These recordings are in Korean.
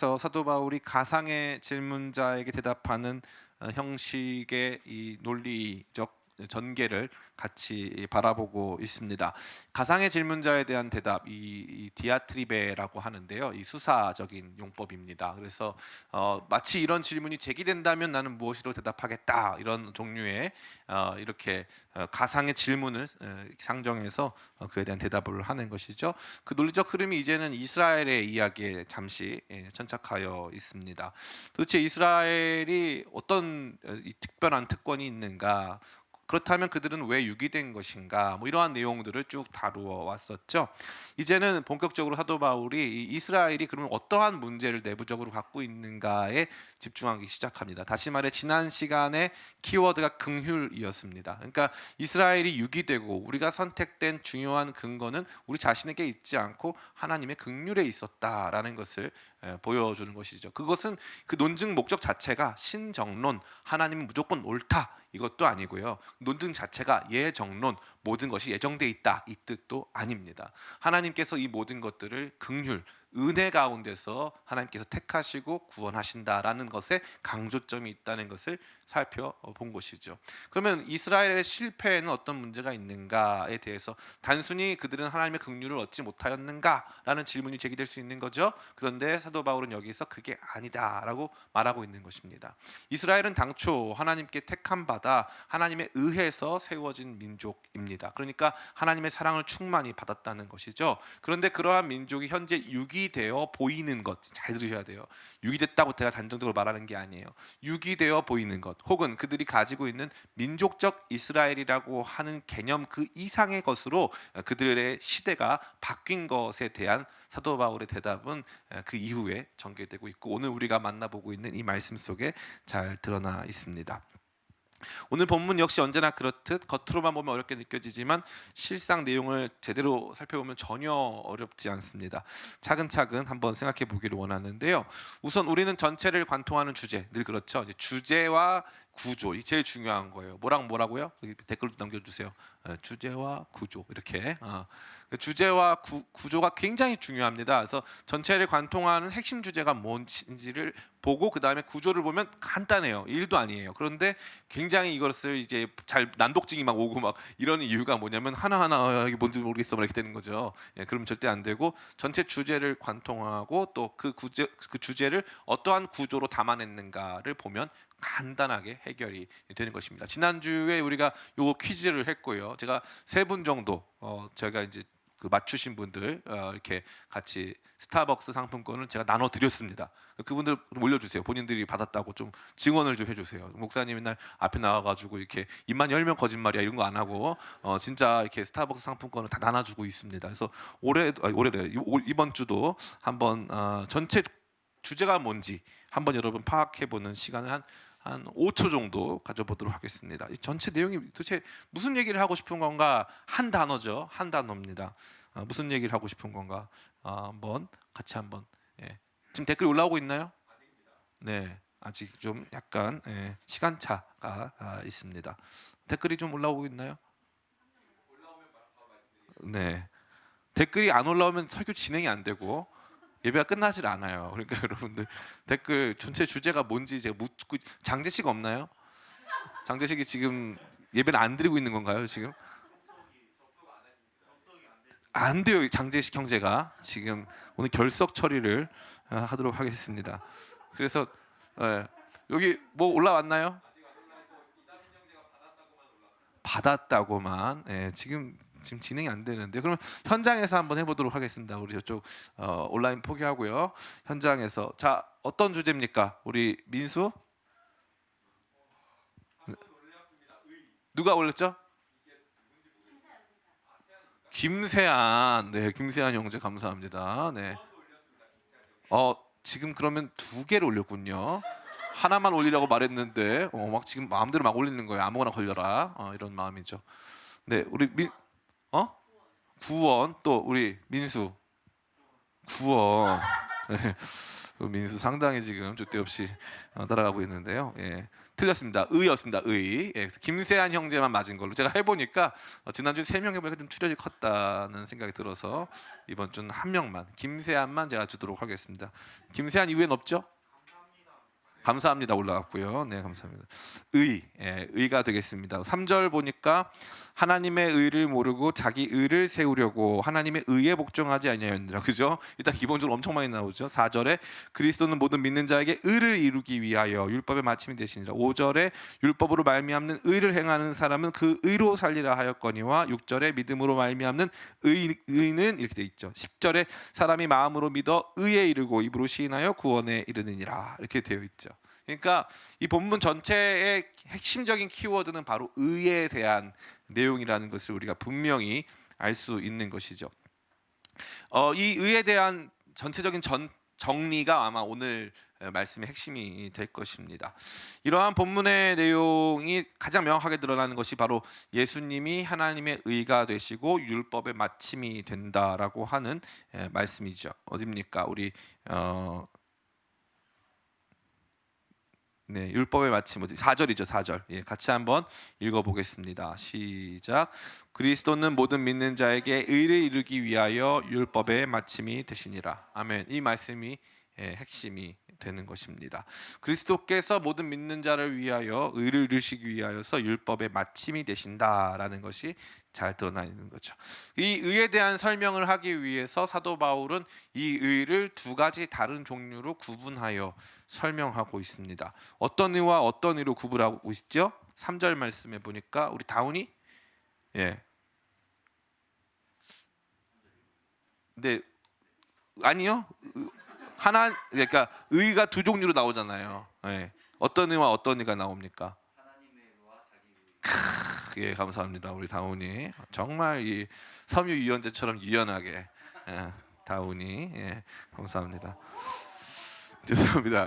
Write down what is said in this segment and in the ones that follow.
그래서 사도 바울이 가상의 질문자에게 대답하는 형식의 이 논리적 전개를 같이 바라보고 있습니다. 가상의 질문자에 대한 대답, 이 디아트리베라고 하는데요. 이 수사적인 용법입니다. 그래서 마치 이런 질문이 제기된다면 나는 무엇으로 대답하겠다 이런 종류의 이렇게 가상의 질문을 상정해서 그에 대한 대답을 하는 것이죠. 그 논리적 흐름이 이제는 이스라엘의 이야기에 잠시 천착하여 있습니다. 도대체 이스라엘이 어떤 이 특별한 특권이 있는가? 그렇다면 그들은 왜 유기된 것인가? 뭐 이러한 내용들을 쭉 다루어 왔었죠. 이제는 본격적으로 사도 바울이 이 이스라엘이 그러면 어떠한 문제를 내부적으로 갖고 있는가에 집중하기 시작합니다. 다시 말해 지난 시간에 키워드가 긍휼이었습니다. 그러니까 이스라엘이 유기되고 우리가 선택된 중요한 근거는 우리 자신에게 있지 않고 하나님의 긍휼에 있었다라는 것을 보여주는 것이죠. 그것은 그 논증 목적 자체가 신정론, 하나님은 무조건 옳다 이것도 아니고요. 논증 자체가 예정론, 모든 것이 예정돼 있다 이 뜻도 아닙니다. 하나님께서 이 모든 것들을 긍휼, 은혜 가운데서 하나님께서 택하시고 구원하신다라는 것에 강조점이 있다는 것을 살펴본 것이죠. 그러면 이스라엘의 실패에는 어떤 문제가 있는가에 대해서 단순히 그들은 하나님의 긍휼을 얻지 못하였는가라는 질문이 제기될 수 있는 거죠. 그런데 사도 바울은 여기서 그게 아니다라고 말하고 있는 것입니다. 이스라엘은 당초 하나님께 택함 받아 하나님의 의해서 세워진 민족입니다. 그러니까 하나님의 사랑을 충만히 받았다는 것이죠. 그런데 그러한 민족이 현재 유기되어 보이는 것, 잘 들으셔야 돼요. 유기됐다고 제가 단정적으로 말하는 게 아니에요. 유기되어 보이는 것, 혹은 그들이 가지고 있는 민족적 이스라엘이라고 하는 개념 그 이상의 것으로 그들의 시대가 바뀐 것에 대한 사도 바울의 대답은 그 이후에 전개되고 있고 오늘 우리가 만나보고 있는 이 말씀 속에 잘 드러나 있습니다. 오늘 본문 역시 언제나 그렇듯 겉으로만 보면 어렵게 느껴지지만 실상 내용을 제대로 살펴보면 전혀 어렵지 않습니다. 차근차근 한번 생각해 보기를 원하는데요. 우선 우리는 전체를 관통하는 주제, 늘 그렇죠. 이제 주제와 구조, 이 제일 중요한 거예요. 뭐랑 뭐라고요? 여기 댓글도 남겨주세요. 주제와 구조 이렇게. 그 주제와 구조가 굉장히 중요합니다. 그래서 전체를 관통하는 핵심 주제가 뭔지를 보고 그 다음에 구조를 보면 간단해요. 일도 아니에요. 그런데 굉장히 이것을 이제 잘 난독증이 막 오고 막 이런 이유가 뭐냐면 하나하나 이게 뭔지 모르겠어 막 이렇게 되는 거죠. 그러면 절대 안 되고 전체 주제를 관통하고 또 그 주제를 어떠한 구조로 담아냈는가를 보면 간단하게 해결이 되는 것입니다. 지난주에 우리가 요거 퀴즈를 했고요. 제가 세 분 정도 저희가 이제 그 맞추신 분들 이렇게 같이 스타벅스 상품권을 제가 나눠 드렸습니다. 그분들 올려주세요. 본인들이 받았다고 좀 증언을 좀 해주세요. 목사님 맨날 앞에 나와가지고 이렇게 입만 열면 거짓말이야 이런 거 안 하고 진짜 이렇게 스타벅스 상품권을 다 나눠주고 있습니다. 그래서 올해래 이번 주도 한번 전체 주제가 뭔지 한번 여러분 파악해보는 시간을 한 5초 정도 가져보도록 하겠습니다. 이 전체 내용이 도대체 무슨 얘기를 하고 싶은 건가? 한 단어죠. 한 단어입니다. 무슨 얘기를 하고 싶은 건가? 한번 같이 한번 예. 지금 댓글이 올라오고 있나요? 네, 아직 좀 약간 시간차가 있습니다. 댓글이 좀 올라오고 있나요? 네, 댓글이 안 올라오면 설교 진행이 안 되고 예배가 끝나질 않아요. 그러니까 여러분들 댓글 전체 주제가 뭔지 제가 묻고 장재식 없나요? 장재식이 지금 예배는 안 드리고 있는 건가요, 지금? 안 돼요, 장재식 형제가 지금 오늘 결석 처리를 하도록 하겠습니다. 그래서 예, 여기 뭐 올라왔나요? 받았다고만. 예, 지금 진행이 안 되는데 그럼 현장에서 한번 해보도록 하겠습니다. 우리 저쪽 온라인 포기하고요. 현장에서 자 어떤 주제입니까? 우리 민수 누가 올렸죠? 김세안. 네, 김세안 형제 감사합니다. 네. 지금 그러면 두 개를 올렸군요. 하나만 올리라고 말했는데 막 지금 마음대로 막 올리는 거예요. 아무거나 걸려라. 이런 마음이죠. 네, 우리 구원 또 우리 민수 구원. 민수 상당히 지금 줏대 없이 따라가고 있는데요. 예. 틀렸습니다. 의였습니다. 의. 예, 그래서 김세한 형제만 맞은 걸로 제가 해보니까 지난주 3명 해보니까 좀 출혈이 컸다는 생각이 들어서 이번 주는 한 명만 김세한만 제가 주도록 하겠습니다. 김세한 이후엔 없죠? 감사합니다 올라갔고요. 네, 감사합니다. 의가 되겠습니다. 3절 보니까 하나님의 의를 모르고 자기 의를 세우려고 하나님의 의에 복종하지 아니하였느라. 그죠? 일단 기본적으로 엄청 많이 나오죠. 4절에 그리스도는 모든 믿는 자에게 의를 이루기 위하여 율법의 마침이 되시니라. 5절에 율법으로 말미암는 의를 행하는 사람은 그 의로 살리라 하였거니와 6절에 믿음으로 말미암는 의는 이렇게 돼 있죠. 10절에 사람이 마음으로 믿어 의에 이르고 입으로 시인하여 구원에 이르느니라. 이렇게 되어 있죠. 그러니까 이 본문 전체의 핵심적인 키워드는 바로 의에 대한 내용이라는 것을 우리가 분명히 알 수 있는 것이죠. 이 의에 대한 전체적인 정리가 아마 오늘 말씀의 핵심이 될 것입니다. 이러한 본문의 내용이 가장 명확하게 드러나는 것이 바로 예수님이 하나님의 의가 되시고 율법의 마침이 된다라고 하는 말씀이죠. 어디입니까? 우리 네, 율법의 마침 4절이죠. 4절. 예, 같이 한번 읽어보겠습니다. 시작. 그리스도는 모든 믿는 자에게 의를 이루기 위하여 율법의 마침이 되시니라. 아멘. 이 말씀이 핵심이 되는 것입니다. 그리스도께서 모든 믿는 자를 위하여 의를 이루시기 위하여서 율법의 마침이 되신다라는 것이 잘 드러나 있는 거죠. 이 의에 대한 설명을 하기 위해서 사도 바울은 이 의를 두 가지 다른 종류로 구분하여 설명하고 있습니다. 어떤 의와 어떤 의로 구분하고 있죠? 3절 말씀에 보니까 우리 다운이 네, 아니요. 하나, 그러니까 의가 두 종류로 나오잖아요. 어떤 의와 어떤 의가 나옵니까? 예, 감사합니다. 우리 다운이 정말 이 섬유 유연제처럼 유연하게 다운이 감사합니다. 죄송합니다.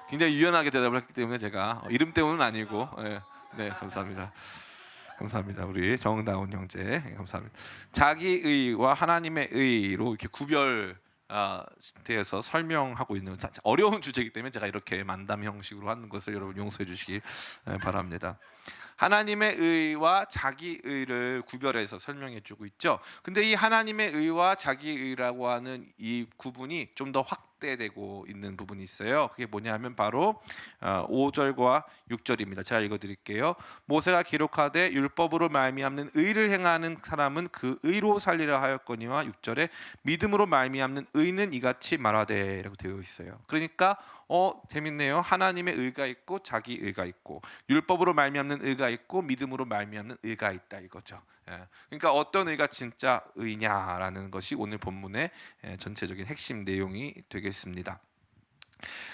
굉장히 유연하게 대답을 했기 때문에 제가 이름 때문은 아니고 네, 감사합니다. 감사합니다. 우리 정다운 형제 감사합니다. 자기 의와 하나님의 의로 이렇게 구별 대해서 설명하고 있는 어려운 주제이기 때문에 제가 이렇게 만담 형식으로 하는 것을 여러분 용서해 주시길 바랍니다. 하나님의 의와 자기 의를 구별해서 설명해 주고 있죠. 근데 이 하나님의 의와 자기 의라고 하는 이 구분이 좀 더 확대되고 있는 부분이 있어요. 그게 뭐냐면 바로 5절과 6절입니다. 제가 읽어 드릴게요. 모세가 기록하되 율법으로 말미암는 의를 행하는 사람은 그 의로 살리라 하였거니와 6절에 믿음으로 말미암는 의는 이같이 말하되라고 되어 있어요. 그러니까 재밌네요. 하나님의 의가 있고 자기 의가 있고 율법으로 말미암는 의가 있고 믿음으로 말미암는 의가 있다 이거죠. 그러니까 어떤 의가 진짜 의냐라는 것이 오늘 본문의 전체적인 핵심 내용이 되겠습니다.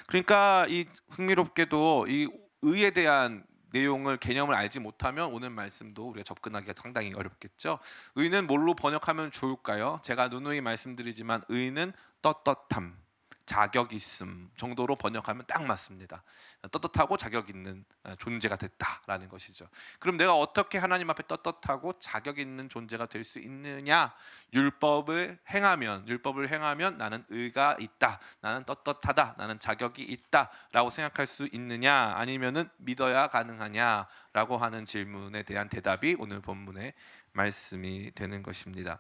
그러니까 이 흥미롭게도 이 의에 대한 내용을 개념을 알지 못하면 오늘 말씀도 우리가 접근하기가 상당히 어렵겠죠. 의는 뭘로 번역하면 좋을까요? 제가 누누이 말씀드리지만 의는 떳떳함, 자격 있음 정도로 번역하면 딱 맞습니다. 떳떳하고 자격 있는 존재가 됐다라는 것이죠. 그럼 내가 어떻게 하나님 앞에 떳떳하고 자격 있는 존재가 될 수 있느냐? 율법을 행하면 나는 의가 있다, 나는 떳떳하다, 나는 자격이 있다라고 생각할 수 있느냐? 아니면은 믿어야 가능하냐라고 하는 질문에 대한 대답이 오늘 본문의 말씀이 되는 것입니다.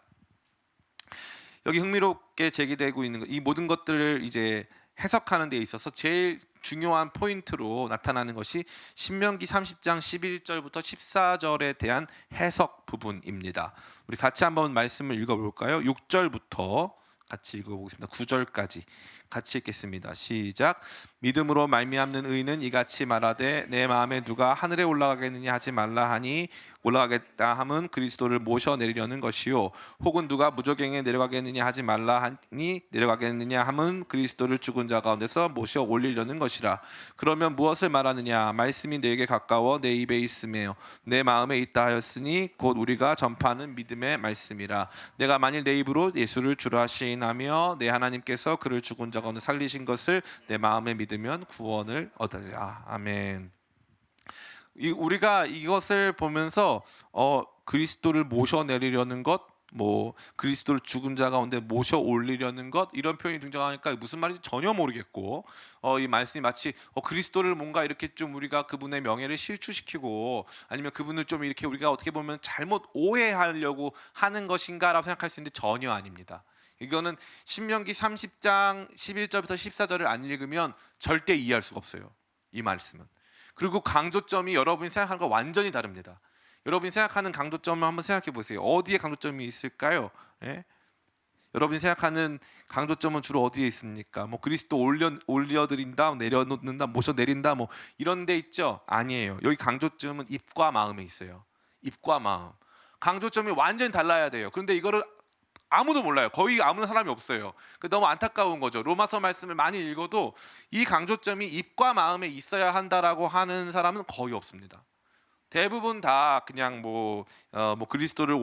여기 흥미롭게 제기되고 있는 이 모든 것들을 이제 해석하는 데 있어서 제일 중요한 포인트로 나타나는 것이 신명기 30장 11절부터 14절에 대한 해석 부분입니다. 우리 같이 한번 말씀을 읽어볼까요? 6절부터 같이 읽어보겠습니다. 9절까지 같이 읽겠습니다. 시작. 믿음으로 말미암는 의는 이같이 말하되 내 마음에 누가 하늘에 올라가겠느냐 하지 말라 하니 올라가겠다 함은 그리스도를 모셔 내리려는 것이요 혹은 누가 무저갱에 내려가겠느냐 하지 말라 하니 내려가겠느냐 함은 그리스도를 죽은 자 가운데서 모셔 올리려는 것이라. 그러면 무엇을 말하느냐? 말씀이 내게 가까워 내 입에 있으며 내 마음에 있다 하였으니 곧 우리가 전파하는 믿음의 말씀이라. 내가 만일 내 입으로 예수를 주라 시인하며 내 하나님께서 그를 죽은 자 가운데 살리신 것을 내 마음에 믿으면 구원을 얻으리라. 아멘. 우리가 이것을 보면서 그리스도를 모셔내리려는 것, 뭐 그리스도를 죽은 자 가운데 모셔 올리려는 것, 이런 표현이 등장하니까 무슨 말인지 전혀 모르겠고, 이 말씀이 마치 그리스도를 뭔가 이렇게 좀 우리가 그분의 명예를 실추시키고 아니면 그분을 좀 이렇게 우리가 어떻게 보면 잘못 오해하려고 하는 것인가라고 생각할 수 있는데 전혀 아닙니다. 이거는 신명기 30장 11절부터 14절을 안 읽으면 절대 이해할 수가 없어요, 이 말씀은. 그리고 강조점이 여러분이 생각하는 거 완전히 다릅니다. 여러분이 생각하는 강조점을 한번 생각해 보세요. 어디에 강조점이 있을까요? 예? 여러분이 생각하는 강조점은 주로 어디에 있습니까? 뭐 그리스도 올려드린다, 내려놓는다, 모셔 내린다, 뭐 이런 데 있죠? 아니에요. 여기 강조점은 입과 마음에 있어요. 입과 마음. 강조점이 완전히 달라야 돼요. 그런데 이거를 아무도 몰라요. 거의 아무는 사람이 없어요. 너무 안타까운 거죠. 로마서 말씀을 많이 읽어도 이 강조점이 입과 마음에 있어야 한다라고 하는 사람은 거의 없습니다. 대부분 다 그냥 뭐 그리스도를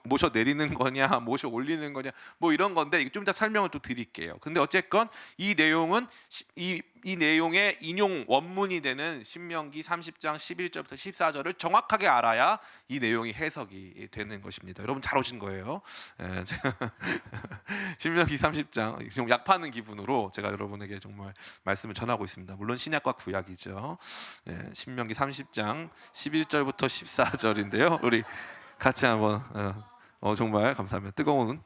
모셔 내리는 거냐, 모셔 올리는 거냐, 뭐 이런 건데, 좀 이따 설명을 또 드릴게요. 근데 어쨌건 이 내용은 이 내용의 인용 원문이 되는 신명기 30장 11절부터 14절을 정확하게 알아야 이 내용이 해석이 되는 것입니다. 여러분 잘 오신 거예요. 신명기 30장 지금 약 파는 기분으로 제가 여러분에게 정말 말씀을 전하고 있습니다. 물론 신약과 구약이죠. 신명기 30장 11절부터 14절인데요. 우리 같이 한번 정말 감사합니다. 뜨거운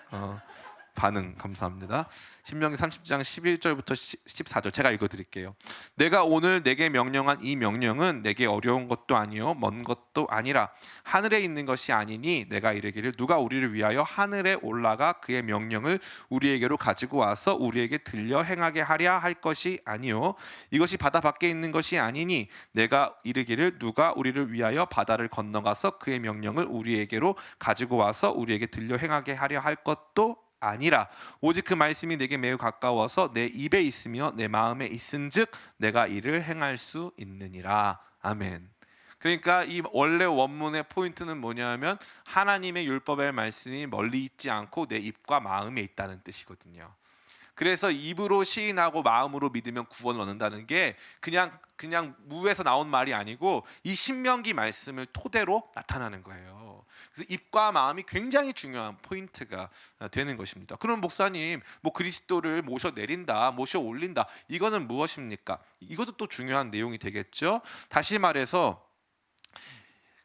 반응 감사합니다. 신명기 30장 11절부터 14절 제가 읽어드릴게요. 내가 오늘 내게 명령한 이 명령은 내게 어려운 것도 아니요 먼 것도 아니라 하늘에 있는 것이 아니니 내가 이르기를 누가 우리를 위하여 하늘에 올라가 그의 명령을 우리에게로 가지고 와서 우리에게 들려 행하게 하랴 할 것이 아니요 이것이 바다 밖에 있는 것이 아니니 내가 이르기를 누가 우리를 위하여 바다를 건너가서 그의 명령을 우리에게로 가지고 와서 우리에게 들려 행하게 하려 할 것도 아니라 오직 그 말씀이 내게 매우 가까워서 내 입에 있으며 내 마음에 있은즉 내가 이를 행할 수 있느니라. 아멘. 그러니까 이 원래 원문의 포인트는 뭐냐면 하나님의 율법의 말씀이 멀리 있지 않고 내 입과 마음에 있다는 뜻이거든요. 그래서 입으로 시인하고 마음으로 믿으면 구원을 얻는다는 게 그냥 무에서 나온 말이 아니고 이 신명기 말씀을 토대로 나타나는 거예요. 그래서 입과 마음이 굉장히 중요한 포인트가 되는 것입니다. 그럼 목사님, 뭐 그리스도를 모셔 내린다, 모셔 올린다, 이거는 무엇입니까? 이것도 또 중요한 내용이 되겠죠. 다시 말해서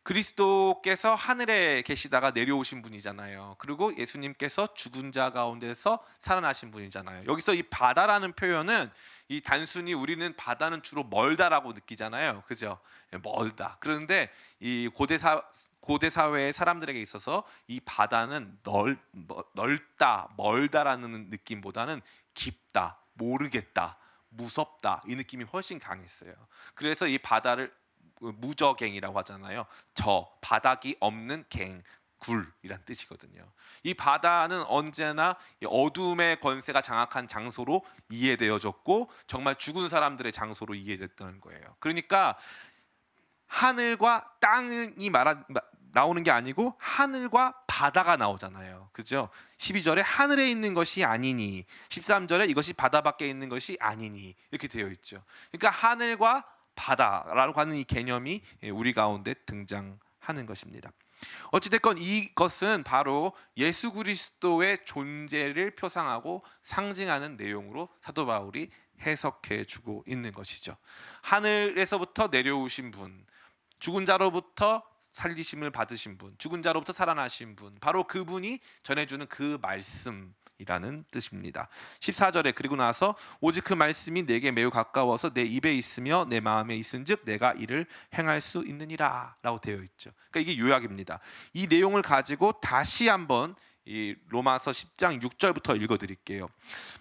그리스도께서 하늘에 계시다가 내려오신 분이잖아요. 그리고 예수님께서 죽은 자 가운데서 살아나신 분이잖아요. 여기서 이 바다라는 표현은 이 단순히 우리는 바다는 주로 멀다라고 느끼잖아요. 그죠? 멀다. 그런데 이 고대 사회의 사람들에게 있어서 이 바다는 넓다, 멀다라는 느낌보다는 깊다, 모르겠다, 무섭다, 이 느낌이 훨씬 강했어요. 그래서 이 바다를 무저갱이라고 하잖아요. 바닥이 없는 굴이란 뜻이거든요. 이 바다는 언제나 어둠의 권세가 장악한 장소로 이해되어졌고 정말 죽은 사람들의 장소로 이해됐다는 거예요. 그러니까 하늘과 땅이 나오는 게 아니고 하늘과 바다가 나오잖아요. 그죠? 12절에 하늘에 있는 것이 아니니, 13절에 이것이 바다 밖에 있는 것이 아니니, 이렇게 되어 있죠. 그러니까 하늘과 바다라고 하는 이 개념이 우리 가운데 등장하는 것입니다. 어찌됐건 이것은 바로 예수 그리스도의 존재를 표상하고 상징하는 내용으로 사도 바울이 해석해 주고 있는 것이죠. 하늘에서부터 내려오신 분, 죽은 자로부터 살리심을 받으신 분, 죽은 자로부터 살아나신 분, 바로 그분이 전해주는 그 말씀이라는 뜻입니다. 14절에 그리고 나서 오직 그 말씀이 내게 매우 가까워서 내 입에 있으며 내 마음에 있은즉 내가 이를 행할 수 있느니라 라고 되어 있죠. 그러니까 이게 요약입니다. 이 내용을 가지고 다시 한번 이 로마서 10장 6절부터 읽어드릴게요.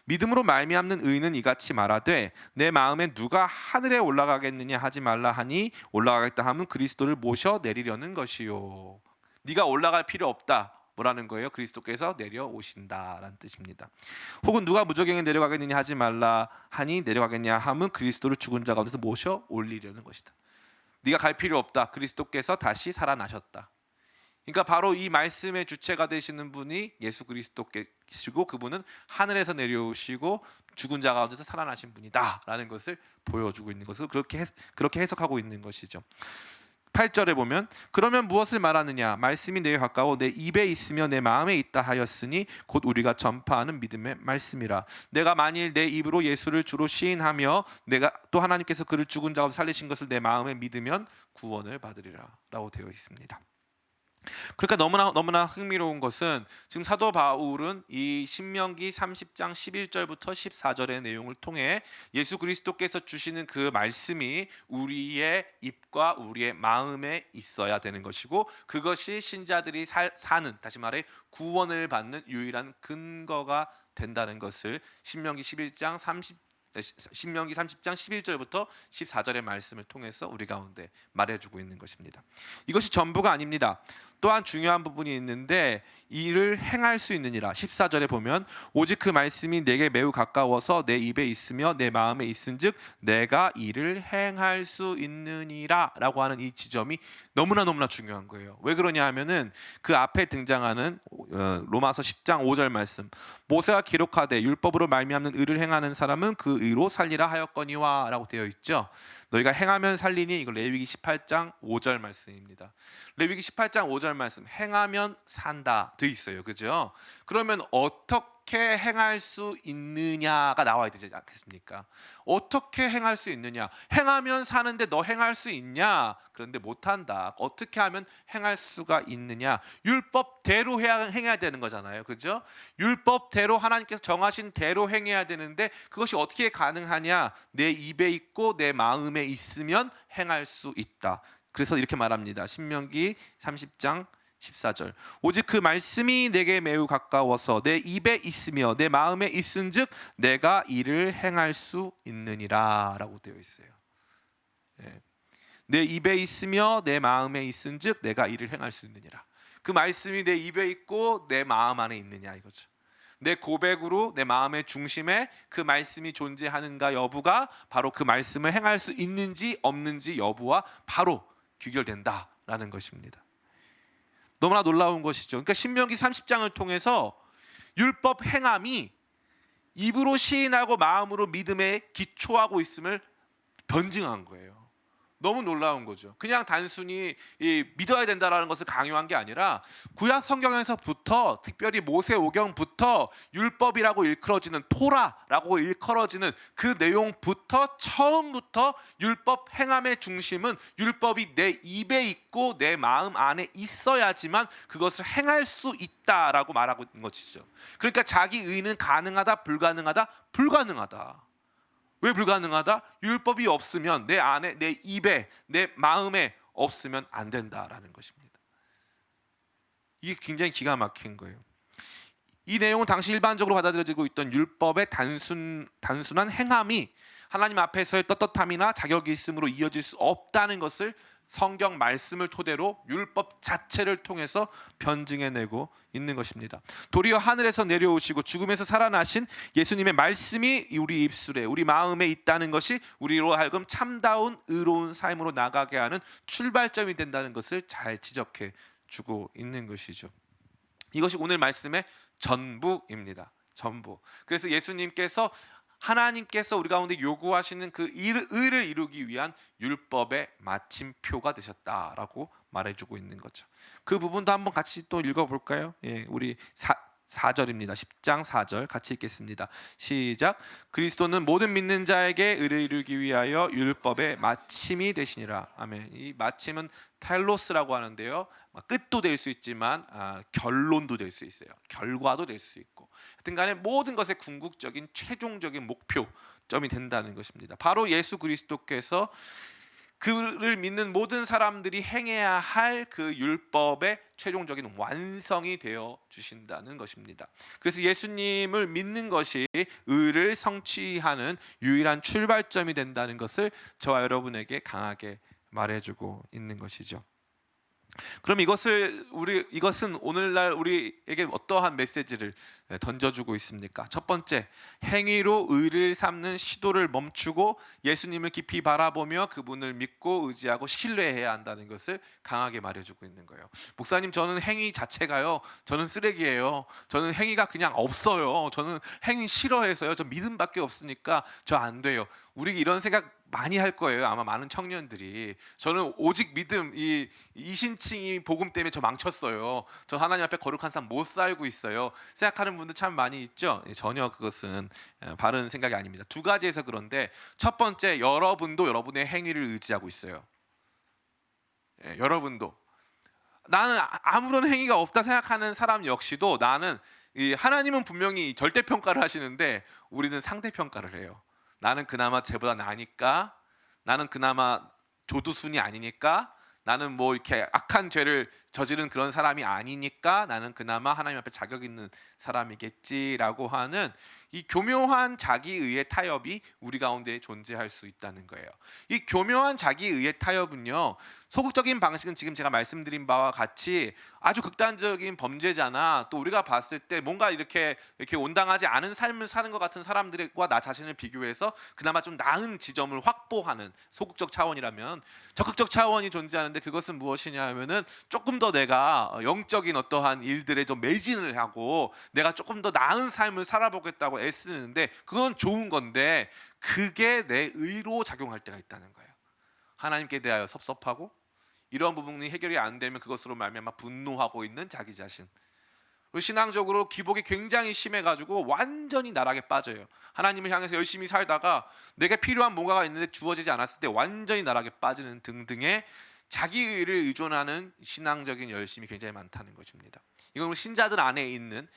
믿음으로 말미암는 의인은 이같이 말하되 내 마음에 누가 하늘에 올라가겠느냐 하지 말라 하니 올라가겠다 하면 그리스도를 모셔 내리려는 것이요. 네가 올라갈 필요 없다. 뭐라는 거예요? 그리스도께서 내려오신다라는 뜻입니다. 혹은 누가 무저갱에 내려가겠느냐 하지 말라 하니 내려가겠냐 하면 그리스도를 죽은 자 가운데서 모셔 올리려는 것이다. 네가 갈 필요 없다. 그리스도께서 다시 살아나셨다. 그러니까 바로 이 말씀의 주체가 되시는 분이 예수 그리스도께시고 그분은 하늘에서 내려오시고 죽은 자 가운데서 살아나신 분이다라는 것을 보여주고 있는 것을 그렇게 해석하고 있는 것이죠. 8절에 보면 그러면 무엇을 말하느냐 말씀이 내게 가까워 내 입에 있으며 내 마음에 있다 하였으니 곧 우리가 전파하는 믿음의 말씀이라. 내가 만일 내 입으로 예수를 주로 시인하며 내가 또 하나님께서 그를 죽은 자 가운데 살리신 것을 내 마음에 믿으면 구원을 받으리라 라고 되어 있습니다. 그러니까 너무나 흥미로운 것은 지금 사도 바울은 이 신명기 30장 11절부터 14절의 내용을 통해 예수 그리스도께서 주시는 그 말씀이 우리의 입과 우리의 마음에 있어야 되는 것이고, 그것이 신자들이 사는, 다시 말해 구원을 받는 유일한 근거가 된다는 것을 신명기 30장 11절부터 14절의 말씀을 통해서 우리 가운데 말해주고 있는 것입니다. 이것이 전부가 아닙니다. 또한 중요한 부분이 있는데 이를 행할 수 있느니라. 14절에 보면 오직 그 말씀이 내게 매우 가까워서 내 입에 있으며 내 마음에 있은즉 내가 이를 행할 수 있느니라 라고 하는 이 지점이 너무나 중요한 거예요. 왜 그러냐 하면은 그 앞에 등장하는 로마서 10장 5절 말씀, 모세가 기록하되 율법으로 말미암는 의를 행하는 사람은 그 의로 살리라 하였거니와 라고 되어 있죠. 너희가 행하면 살리니, 이거 레위기 18장 5절 말씀입니다. 레위기 18장 5절 말씀, 행하면 산다 돼 있어요. 그죠? 그러면 어떻게 행할 수 있느냐가 나와야 되지 않겠습니까? 어떻게 행할 수 있느냐? 행하면 사는데 너 행할 수 있냐? 그런데 못한다. 어떻게 하면 행할 수가 있느냐? 율법대로 행해야 되는 거잖아요. 그죠? 율법대로 하나님께서 정하신 대로 행해야 되는데 그것이 어떻게 가능하냐? 내 입에 있고 내 마음에 있으면 행할 수 있다. 그래서 이렇게 말합니다. 신명기 30장 14절, 오직 그 말씀이 내게 매우 가까워서 내 입에 있으며 내 마음에 있은즉 내가 이를 행할 수 있느니라 라고 되어 있어요. 내 입에 있으며 내 마음에 있은즉 내가 이를 행할 수 있느니라. 그 말씀이 내 입에 있고 내 마음 안에 있느냐 이거죠. 내 고백으로 내 마음의 중심에 그 말씀이 존재하는가 여부가 바로 그 말씀을 행할 수 있는지 없는지 여부와 바로 귀결된다라는 것입니다. 너무나 놀라운 것이죠. 그러니까 신명기 30장을 통해서 율법 행함이 입으로 시인하고 마음으로 믿음에 기초하고 있음을 변증한 거예요. 너무 놀라운 거죠. 그냥 단순히 믿어야 된다라는 것을 강요한 게 아니라 구약 성경에서부터, 특별히 모세오경부터 율법이라고 일컬어지는 토라라고 일컬어지는 그 내용부터 처음부터 율법 행함의 중심은 율법이 내 입에 있고 내 마음 안에 있어야지만 그것을 행할 수 있다라고 말하고 있는 것이죠. 그러니까 자기 의는 가능하다, 불가능하다, 불가능하다. 왜 불가능하다? 율법이 없으면 내 안에, 내 입에, 내 마음에 없으면 안 된다라는 것입니다. 이게 굉장히 기가 막힌 거예요. 이 내용은 당시 일반적으로 받아들여지고 있던 율법의 단순한 행함이 하나님 앞에서의 떳떳함이나 자격이 있음으로 이어질 수 없다는 것을 성경 말씀을 토대로 율법 자체를 통해서 변증해내고 있는 것입니다. 도리어 하늘에서 내려오시고 죽음에서 살아나신 예수님의 말씀이 우리 입술에, 우리 마음에 있다는 것이 우리로 하여금 참다운 의로운 삶으로 나가게 하는 출발점이 된다는 것을 잘 지적해 주고 있는 것이죠. 이것이 오늘 말씀의 전부입니다. 전부. 그래서 예수님께서, 하나님께서 우리 가운데 요구하시는 그 의를 이루기 위한 율법의 마침표가 되셨다라고 말해주고 있는 거죠. 그 부분도 한번 같이 또 읽어볼까요? 우리 4절입니다. 10장 4절 같이 읽겠습니다. 시작. 그리스도는 모든 믿는 자에게 의를 이루기 위하여 율법의 마침이 되시니라. 아멘. 이 마침은 텔로스라고 하는데요, 끝도 될 수 있지만 결론도 될 수 있어요. 결과도 될 수 있고, 하여튼간에 모든 것의 궁극적인 최종적인 목표점이 된다는 것입니다. 바로 예수 그리스도께서 그를 믿는 모든 사람들이 행해야 할 그 율법의 최종적인 완성이 되어 주신다는 것입니다. 그래서 예수님을 믿는 것이 의를 성취하는 유일한 출발점이 된다는 것을 저와 여러분에게 강하게 말해주고 있는 것이죠. 그럼 이것은 오늘날 우리에게 어떠한 메시지를 던져주고 있습니까? 첫 번째, 행위로 의를 삼는 시도를 멈추고 예수님을 깊이 바라보며 그분을 믿고 의지하고 신뢰해야 한다는 것을 강하게 말해주고 있는 거예요. 목사님, 저는 행위 자체가요, 저는 쓰레기예요. 저는 행위가 그냥 없어요. 저는 행위 싫어해서요. 저 믿음밖에 없으니까 저 안 돼요. 우리 이런 생각 많이 할 거예요. 아마 많은 청년들이. 저는 오직 믿음, 이 이신칭이 복음 때문에 저 망쳤어요. 저 하나님 앞에 거룩한 삶 못 살고 있어요. 생각하는 분들 참 많이 있죠. 전혀 그것은 바른 생각이 아닙니다. 두 가지에서 그런데, 첫 번째, 여러분도 여러분의 행위를 의지하고 있어요. 여러분도. 나는 아무런 행위가 없다 생각하는 사람 역시도, 나는 하나님은 분명히 절대평가를 하시는데 우리는 상대평가를 해요. 나는 그나마 쟤보다 나니까, 나는 그나마 조두순이 아니니까, 나는 뭐 이렇게 악한 죄를 저지른 그런 사람이 아니니까 나는 그나마 하나님 앞에 자격 있는 사람이겠지라고 하는 이 교묘한 자기의의 타협이 우리 가운데 존재할 수 있다는 거예요. 이 교묘한 자기의의 타협은요, 소극적인 방식은 지금 제가 말씀드린 바와 같이 아주 극단적인 범죄자나, 또 우리가 봤을 때 뭔가 이렇게 온당하지 않은 삶을 사는 것 같은 사람들과 나 자신을 비교해서 그나마 좀 나은 지점을 확보하는 소극적 차원이라면, 적극적 차원이 존재하는데 그것은 무엇이냐 하면은 조금 더 내가 영적인 어떠한 일들에 좀 매진을 하고 내가 조금 더 나은 삶을 살아보겠다고 애쓰는데, 그건 좋은 건데 그게 내 의로 작용할 때가 있다는 거예요. 하나님께 대하여 섭섭하고 이런 부분이 해결이 안 되면 그것으로 말미암아 분노하고 있는 자기 자신. 그리고 신앙적으로 기복이 굉장히 심해가지고 완전히 나락에 빠져요. 하나님을 향해서 열심히 살다가 내게 필요한 뭔가가 있는데 주어지지 않았을 때 완전히 나락에 빠지는 등등의 자기의를 의존하는 신앙적인 열심이 굉장히 많다는 것입니다. 이건 신자들 안에 있는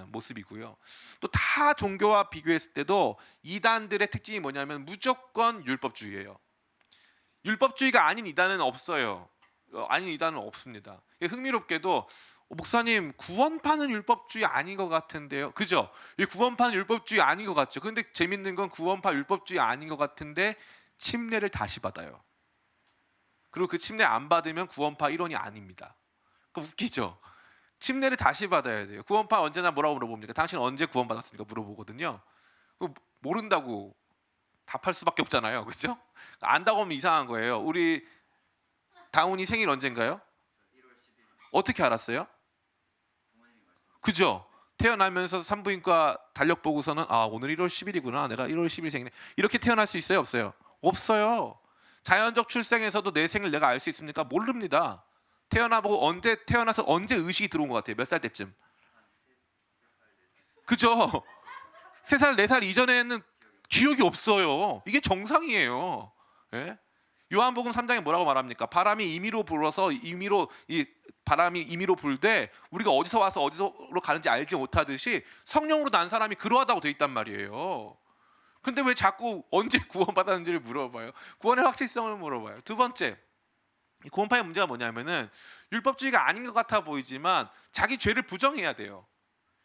모습이고요. 또 타 종교와 비교했을 때도 이단들의 특징이 뭐냐면 무조건 율법주의예요. 율법주의가 아닌 이단은 없어요. 아닌 이단은 없습니다. 흥미롭게도 목사님, 구원파는 율법주의 아닌 것 같은데요. 그죠? 이 구원파는 율법주의 아닌 것 같죠. 근데 재밌는 건 구원파 율법주의 아닌 것 같은데 침례를 다시 받아요. 그리고 그 침례 안 받으면 구원파 일원이 아닙니다. 그 웃기죠? 침례를 다시 받아야 돼요. 구원파 언제나 뭐라고 물어봅니까? 당신 언제 구원받았습니까? 물어보거든요. 모른다고 답할 수밖에 없잖아요. 그렇죠? 안다고 하면 이상한 거예요. 우리 다운이 생일 언젠가요? 어떻게 알았어요? 그죠? 태어나면서 산부인과 달력 보고서는 오늘 1월 10일이구나. 내가 1월 10일 생일에. 이렇게 태어날 수 있어요? 없어요? 없어요. 자연적 출생에서도 내 생일 내가 알 수 있습니까? 모릅니다. 태어나보고 태어나서 언제 의식이 들어온 것 같아요? 몇 살 때쯤? 그죠? 3살, 4살 이전에는 기억이 없어요. 이게 정상이에요. 예? 요한복음 3장에 뭐라고 말합니까? 바람이 임의로 불어서 바람이 임의로 불되 우리가 어디서 와서 어디로 가는지 알지 못하듯이 성령으로 난 사람이 그러하다고 돼 있단 말이에요. 근데 왜 자꾸 언제 구원받았는지를 물어봐요? 구원의 확실성을 물어봐요. 두 번째, 이 구원파의 문제가 뭐냐면은 율법주의가 아닌 것 같아 보이지만 자기 죄를 부정해야 돼요.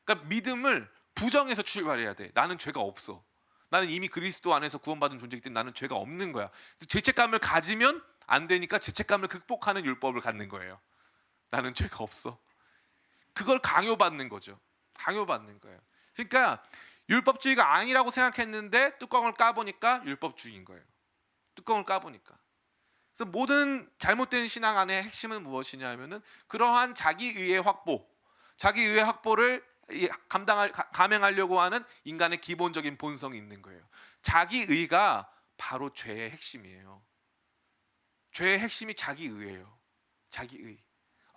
그러니까 믿음을 부정해서 출발해야 돼. 나는 죄가 없어. 나는 이미 그리스도 안에서 구원받은 존재이기 때문에 나는 죄가 없는 거야. 죄책감을 가지면 안 되니까 죄책감을 극복하는 율법을 갖는 거예요. 나는 죄가 없어. 그걸 강요받는 거죠. 강요받는 거예요. 그러니까 율법주의가 아니라고 생각했는데 뚜껑을 까보니까 율법주의인 거예요. 뚜껑을 까보니까. 그래서 모든 잘못된 신앙 안의 핵심은 무엇이냐 하면은 그러한 자기의의 확보, 자기의의 확보를 감행하려고 하는 인간의 기본적인 본성이 있는 거예요. 자기의가 바로 죄의 핵심이에요. 죄의 핵심이 자기의예요. 자기의.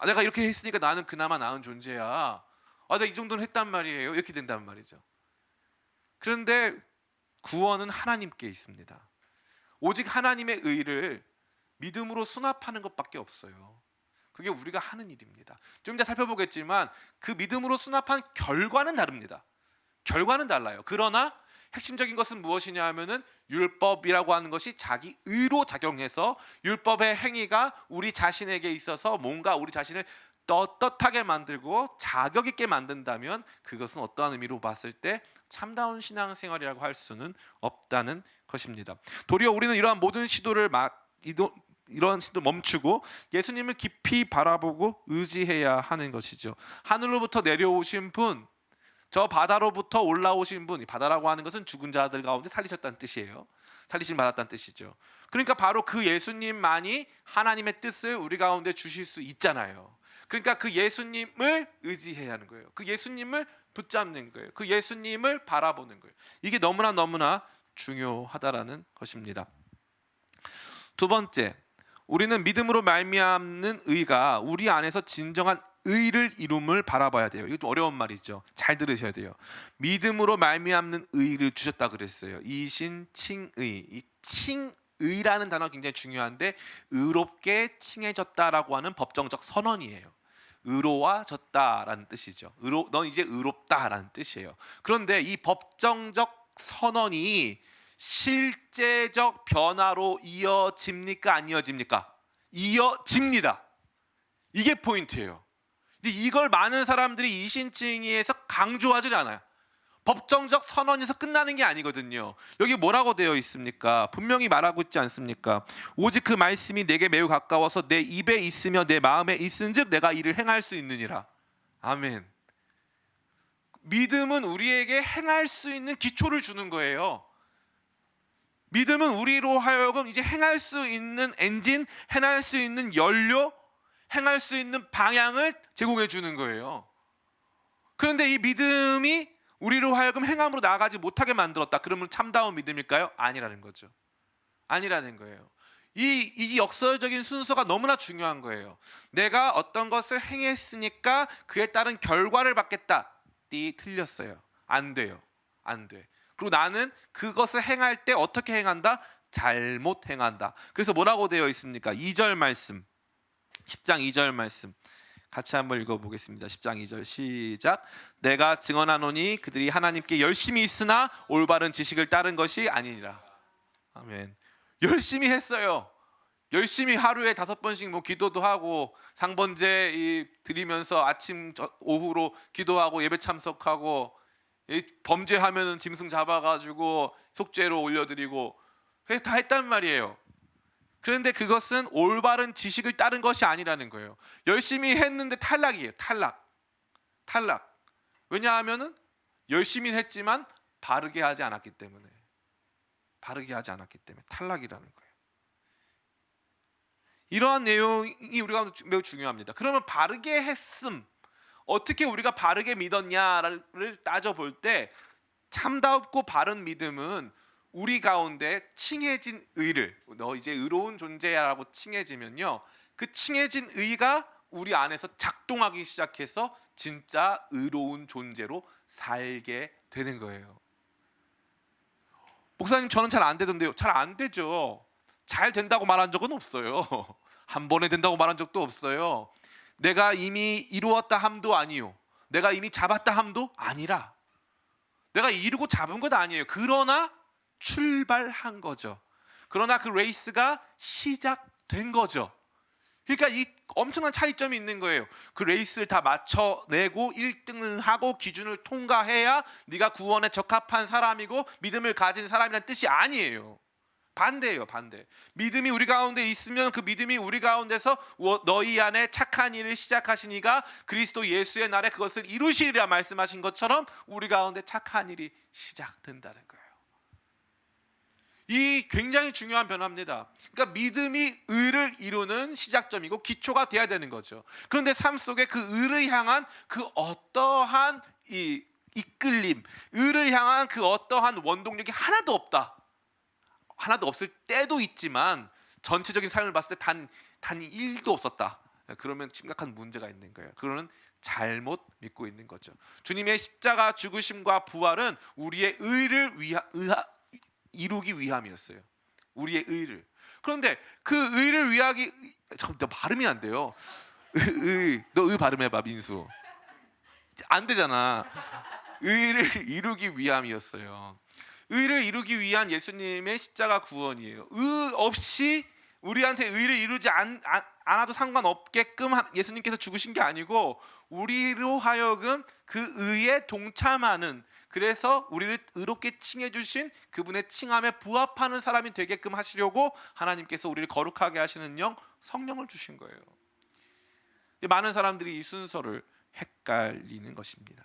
내가 이렇게 했으니까 나는 그나마 나은 존재야. 내가 이 정도는 했단 말이에요. 이렇게 된단 말이죠. 그런데 구원은 하나님께 있습니다. 오직 하나님의 의를 믿음으로 수납하는 것밖에 없어요. 그게 우리가 하는 일입니다. 좀 이따 살펴보겠지만 그 믿음으로 수납한 결과는 다릅니다. 결과는 달라요. 그러나 핵심적인 것은 무엇이냐 하면은 율법이라고 하는 것이 자기 의로 작용해서 율법의 행위가 우리 자신에게 있어서 뭔가 우리 자신을 떳떳하게 만들고 자격 있게 만든다면 그것은 어떠한 의미로 봤을 때 참다운 신앙생활이라고 할 수는 없다는 것입니다. 도리어 우리는 이러한 모든 시도를 이런 시도 멈추고 예수님을 깊이 바라보고 의지해야 하는 것이죠. 하늘로부터 내려오신 분, 저 바다로부터 올라오신 분, 이 바다라고 하는 것은 죽은 자들 가운데 살리셨다는 뜻이에요. 살리심 받았다는 뜻이죠. 그러니까 바로 그 예수님만이 하나님의 뜻을 우리 가운데 주실 수 있잖아요. 그러니까 그 예수님을 의지해야 하는 거예요. 그 예수님을 붙잡는 거예요. 그 예수님을 바라보는 거예요. 이게 너무나 중요하다라는 것입니다. 두 번째, 우리는 믿음으로 말미암는 의가 우리 안에서 진정한 의를 이룸을 바라봐야 돼요. 이거 좀 어려운 말이죠. 잘 들으셔야 돼요. 믿음으로 말미암는 의를 주셨다 그랬어요. 이신칭의. 이 칭의라는 단어가 굉장히 중요한데 의롭게 칭해졌다라고 하는 법정적 선언이에요. 의로워졌다라는 뜻이죠. 넌 이제 의롭다라는 뜻이에요. 그런데 이 법정적 선언이 실제적 변화로 이어집니까? 안 이어집니까? 이어집니다. 이게 포인트예요. 근데 이걸 많은 사람들이 이신칭의에서 강조하지 않아요. 법정적 선언에서 끝나는 게 아니거든요. 여기 뭐라고 되어 있습니까? 분명히 말하고 있지 않습니까? 오직 그 말씀이 내게 매우 가까워서 내 입에 있으며 내 마음에 있은즉 내가 이를 행할 수 있느니라. 아멘. 믿음은 우리에게 행할 수 있는 기초를 주는 거예요. 믿음은 우리로 하여금 이제 행할 수 있는 엔진, 행할 수 있는 연료, 행할 수 있는 방향을 제공해 주는 거예요. 그런데 이 믿음이 우리로 하여금 행함으로 나아가지 못하게 만들었다. 그러면 참다운 믿음일까요? 아니라는 거죠. 아니라는 거예요. 이 역설적인 순서가 너무나 중요한 거예요. 내가 어떤 것을 행했으니까 그에 따른 결과를 받겠다. 이 틀렸어요. 안 돼요. 안 돼. 그리고 나는 그것을 행할 때 어떻게 행한다? 잘못 행한다. 그래서 뭐라고 되어 있습니까? 2절 말씀. 10장 2절 말씀 같이 한번 읽어보겠습니다. 10장 2절 시작. 내가 증언하노니 그들이 하나님께 열심히 있으나 올바른 지식을 따른 것이 아니니라. 아멘. 열심히 했어요. 열심히 하루에 5번씩 뭐 기도도 하고 상번제 드리면서 아침 오후로 기도하고 예배 참석하고 범죄하면은 짐승 잡아가지고 속죄로 올려드리고 다 했단 말이에요. 그런데 그것은 올바른 지식을 따른 것이 아니라는 거예요. 열심히 했는데 탈락이에요. 탈락. 왜냐하면은 열심히 했지만 바르게 하지 않았기 때문에. 탈락이라는 거예요. 이러한 내용이 우리가 매우 중요합니다. 그러면 바르게 했음, 어떻게 우리가 바르게 믿었냐를 따져볼 때 참답고 바른 믿음은 우리 가운데 칭해진 의를, 너 이제 의로운 존재야라고 칭해지면요, 그 칭해진 의가 우리 안에서 작동하기 시작해서 진짜 의로운 존재로 살게 되는 거예요. 목사님, 저는 잘 안 되던데요. 잘 안 되죠. 잘 된다고 말한 적은 없어요. 한 번에 된다고 말한 적도 없어요. 내가 이미 이루었다 함도 아니요, 내가 이미 잡았다 함도 아니라, 내가 이루고 잡은 것 아니에요. 그러나 출발한 거죠. 그러나 그 레이스가 시작된 거죠. 그러니까 이 엄청난 차이점이 있는 거예요. 그 레이스를 다 맞춰내고 1등을 하고 기준을 통과해야 네가 구원에 적합한 사람이고 믿음을 가진 사람이라는 뜻이 아니에요. 반대예요, 반대. 믿음이 우리 가운데 있으면 그 믿음이 우리 가운데서 너희 안에 착한 일을 시작하시니가 그리스도 예수의 날에 그것을 이루시리라 말씀하신 것처럼 우리 가운데 착한 일이 시작된다는 거예요. 이 굉장히 중요한 변화입니다. 그러니까 믿음이 의를 이루는 시작점이고 기초가 돼야 되는 거죠. 그런데 삶 속에 그 의를 향한 그 어떠한 이 이끌림, 의를 향한 그 어떠한 원동력이 하나도 없다. 하나도 없을 때도 있지만 전체적인 삶을 봤을 때 단 1도 없었다. 그러면 심각한 문제가 있는 거예요. 그거는 잘못 믿고 있는 거죠. 주님의 십자가 죽으심과 부활은 우리의 의를 이루기 위함이었어요. 우리의 의를. 그런데 그 의를 위하기, 잠깐 발음이 안 돼요. 너 의 발음해봐, 민수. 안 되잖아. 의를 이루기 위함이었어요. 의를 이루기 위한 예수님의 십자가 구원이에요. 의 없이 우리한테 의를 이루지 않아도 상관없게끔 예수님께서 죽으신 게 아니고 우리로 하여금 그 의에 동참하는, 그래서 우리를 의롭게 칭해 주신 그분의 칭함에 부합하는 사람이 되게끔 하시려고 하나님께서 우리를 거룩하게 하시는 영 성령을 주신 거예요. 많은 사람들이 이 순서를 헷갈리는 것입니다.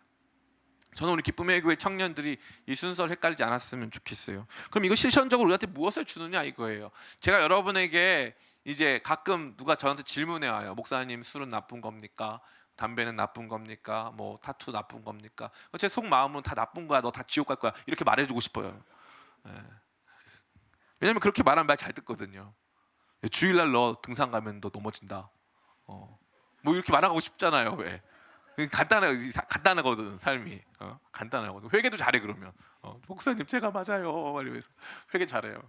저는 우리 기쁨의 교회 청년들이 이 순서를 헷갈리지 않았으면 좋겠어요. 그럼 이거 실천적으로 우리한테 무엇을 주느냐 이거예요. 제가 여러분에게 이제 가끔 누가 저한테 질문해 와요. 목사님, 술은 나쁜 겁니까? 담배는 나쁜 겁니까? 뭐 타투 나쁜 겁니까? 제 속 마음은 다 나쁜 거야. 너 다 지옥 갈 거야. 이렇게 말해주고 싶어요. 왜냐면 그렇게 말하면 말 잘 듣거든요. 주일날 너 등산 가면 너 넘어진다. 뭐 이렇게 말하고 싶잖아요. 왜? 간단하거든 삶이. 간단하거든. 회개도 잘해 그러면. 목사님 제가 맞아요. 이러면서 회개 잘해요.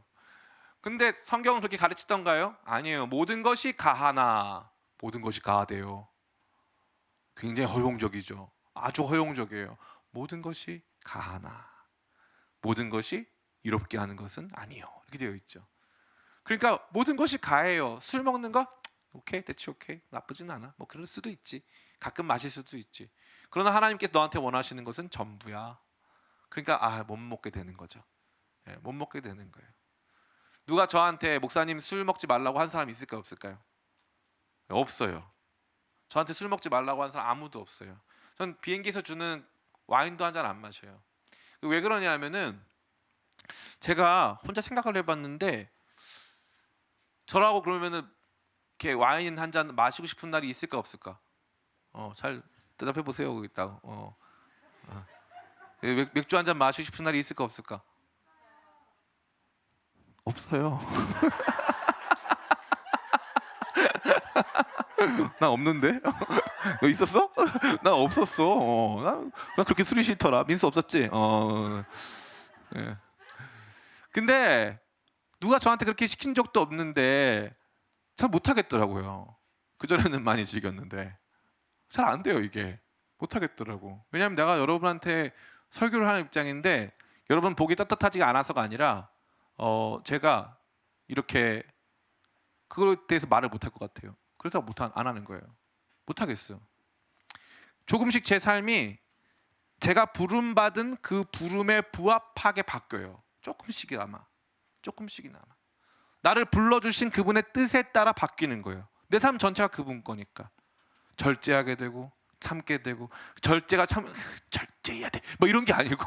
근데 성경은 그렇게 가르치던가요? 아니에요. 모든 것이 가하나 모든 것이 가하대요. 굉장히 허용적이죠. 아주 허용적이에요. 모든 것이 가하나 모든 것이 이롭게 하는 것은 아니요. 이렇게 되어 있죠. 그러니까 모든 것이 가해요. 술 먹는 거 오케이, 대체 오케이, 나쁘진 않아. 뭐 그럴 수도 있지. 가끔 마실 수도 있지. 그러나 하나님께서 너한테 원하시는 것은 전부야. 그러니까 못 먹게 되는 거죠. 못 먹게 되는 거예요. 누가 저한테 목사님 술 먹지 말라고 한 사람 있을까요, 없을까요? 없어요. 저한테 술 먹지 말라고 한 사람 아무도 없어요. 전 비행기에서 주는 와인도 한 잔 안 마셔요. 왜 그러냐면은 제가 혼자 생각을 해봤는데 저라고 그러면은 이렇게 와인 한 잔 마시고 싶은 날이 있을까 없을까? 잘 대답해 보세요. 거기 있다. 맥주 한 잔 마시고 싶은 날이 있을까 없을까? 없어요. 나 없는데? 너 있었어? 나 없었어. 나 그렇게 술이 싫더라. 민수 없었지? 예. 근데 누가 저한테 그렇게 시킨 적도 없는데 잘 못하겠더라고요. 그전에는 많이 즐겼는데 잘 안 돼요. 이게 못하겠더라고. 왜냐하면 내가 여러분한테 설교를 하는 입장인데 여러분 보기 떳떳하지가 않아서가 아니라 제가 이렇게 그거에 대해서 말을 못할 것 같아요. 그래서 안 하는 거예요. 못하겠어요. 조금씩 제 삶이 제가 부름받은 그 부름에 부합하게 바뀌어요. 조금씩이나마. 나를 불러주신 그분의 뜻에 따라 바뀌는 거예요. 내 삶 전체가 그분 거니까. 절제하게 되고 참게 되고, 절제가 절제해야 돼 뭐 이런 게 아니고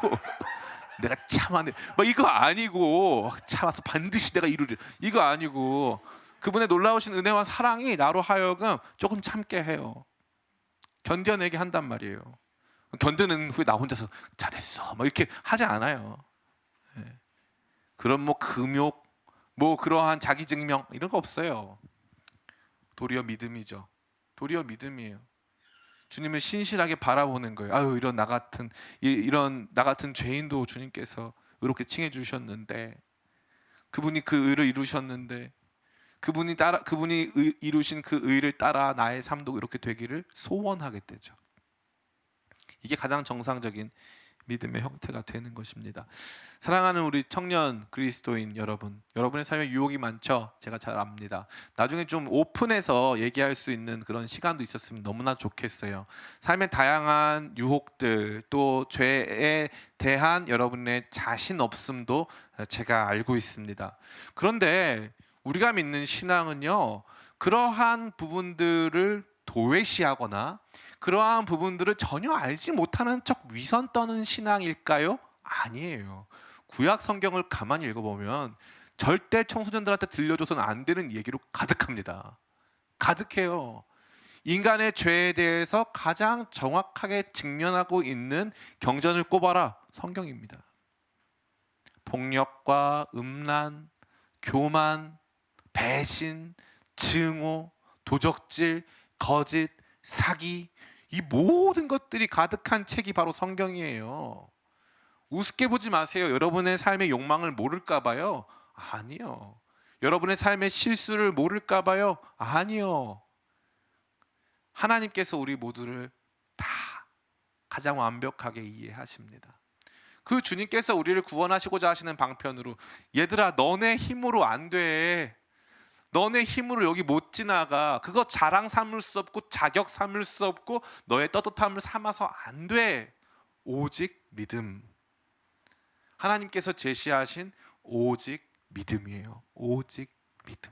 내가 참아야 돼 뭐 이거 아니고, 참아서 반드시 내가 이루리 이거 아니고, 그분의 놀라우신 은혜와 사랑이 나로 하여금 조금 참게 해요. 견뎌내게 한단 말이에요. 견디는 후에 나 혼자서 잘했어 뭐 이렇게 하지 않아요. 그런 뭐 금욕, 뭐 그러한 자기 증명 이런 거 없어요. 도리어 믿음이죠. 도리어 믿음이에요. 주님을 신실하게 바라보는 거예요. 아유, 이런 나 같은 죄인도 주님께서 의롭게 칭해 주셨는데, 그분이 그 의를 이루셨는데, 그분이 이루신 그 의를 따라 나의 삶도 이렇게 되기를 소원하게 되죠. 이게 가장 정상적인 믿음의 형태가 되는 것입니다. 사랑하는 우리 청년 그리스도인 여러분, 여러분의 삶에 유혹이 많죠? 제가 잘 압니다. 나중에 좀 오픈해서 얘기할 수 있는 그런 시간도 있었으면 너무나 좋겠어요. 삶의 다양한 유혹들, 또 죄에 대한 여러분의 자신 없음도 제가 알고 있습니다. 그런데 우리가 믿는 신앙은요, 그러한 부분들을 도외시하거나 그러한 부분들을 전혀 알지 못하는 척 위선 떠는 신앙일까요? 아니에요. 구약 성경을 가만히 읽어보면 절대 청소년들한테 들려줘서는 안 되는 얘기로 가득합니다. 가득해요. 인간의 죄에 대해서 가장 정확하게 직면하고 있는 경전을 꼽아라, 성경입니다. 폭력과 음란, 교만, 배신, 증오, 도적질, 거짓, 사기, 이 모든 것들이 가득한 책이 바로 성경이에요. 우습게 보지 마세요. 여러분의 삶의 욕망을 모를까 봐요. 아니요. 여러분의 삶의 실수를 모를까 봐요. 아니요. 하나님께서 우리 모두를 다 가장 완벽하게 이해하십니다. 그 주님께서 우리를 구원하시고자 하시는 방편으로, 얘들아 너네 힘으로 안 돼. 너네 힘으로 여기 못 지나가. 그거 자랑 삼을 수 없고 자격 삼을 수 없고 너의 떳떳함을 삼아서 안 돼. 오직 믿음. 하나님께서 제시하신 오직 믿음이에요. 오직 믿음.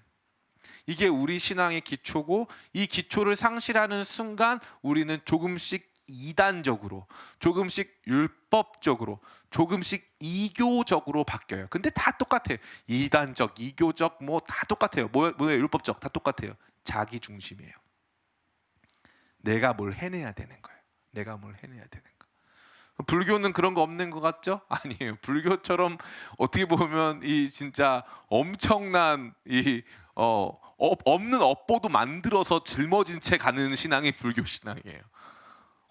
이게 우리 신앙의 기초고, 이 기초를 상실하는 순간 우리는 조금씩 이단적으로, 조금씩 율법적으로, 조금씩 이교적으로 바뀌어요. 근데 다 똑같아요. 이단적, 이교적 뭐 다 똑같아요. 뭐예요? 율법적 다 똑같아요. 자기 중심이에요. 내가 뭘 해내야 되는 거예요. 내가 뭘 해내야 되는 거. 불교는 그런 거 없는 것 같죠? 아니에요. 불교처럼 어떻게 보면 이 진짜 엄청난 이 없는 업보도 만들어서 짊어진 채 가는 신앙이 불교 신앙이에요.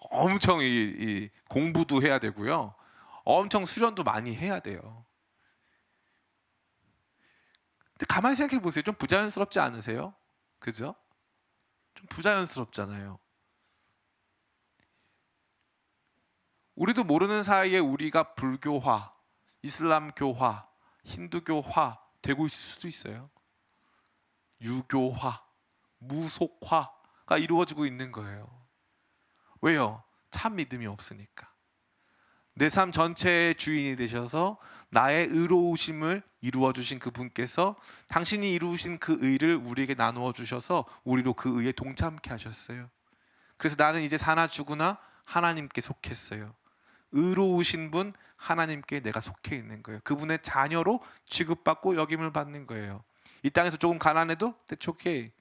엄청 이 공부도 해야 되고요. 엄청 수련도 많이 해야 돼요. 근데 가만히 생각해 보세요. 좀 부자연스럽지 않으세요? 그죠? 좀 부자연스럽잖아요. 우리도 모르는 사이에 우리가 불교화, 이슬람교화, 힌두교화 되고 있을 수도 있어요. 유교화, 무속화가 이루어지고 있는 거예요. 왜요? 참 믿음이 없으니까. 내 삶 전체의 주인이 되셔서 나의 의로우심을 이루어 주신 그분께서 당신이 이루신 그 의를 우리에게 나누어 주셔서 우리로 그 의에 동참케 하셨어요. 그래서 나는 이제 사나 죽으나 하나님께 속했어요. 의로우신 분 하나님께 내가 속해 있는 거예요. 그분의 자녀로 취급받고 여김을 받는 거예요. 이 땅에서 조금 가난해도 that's okay.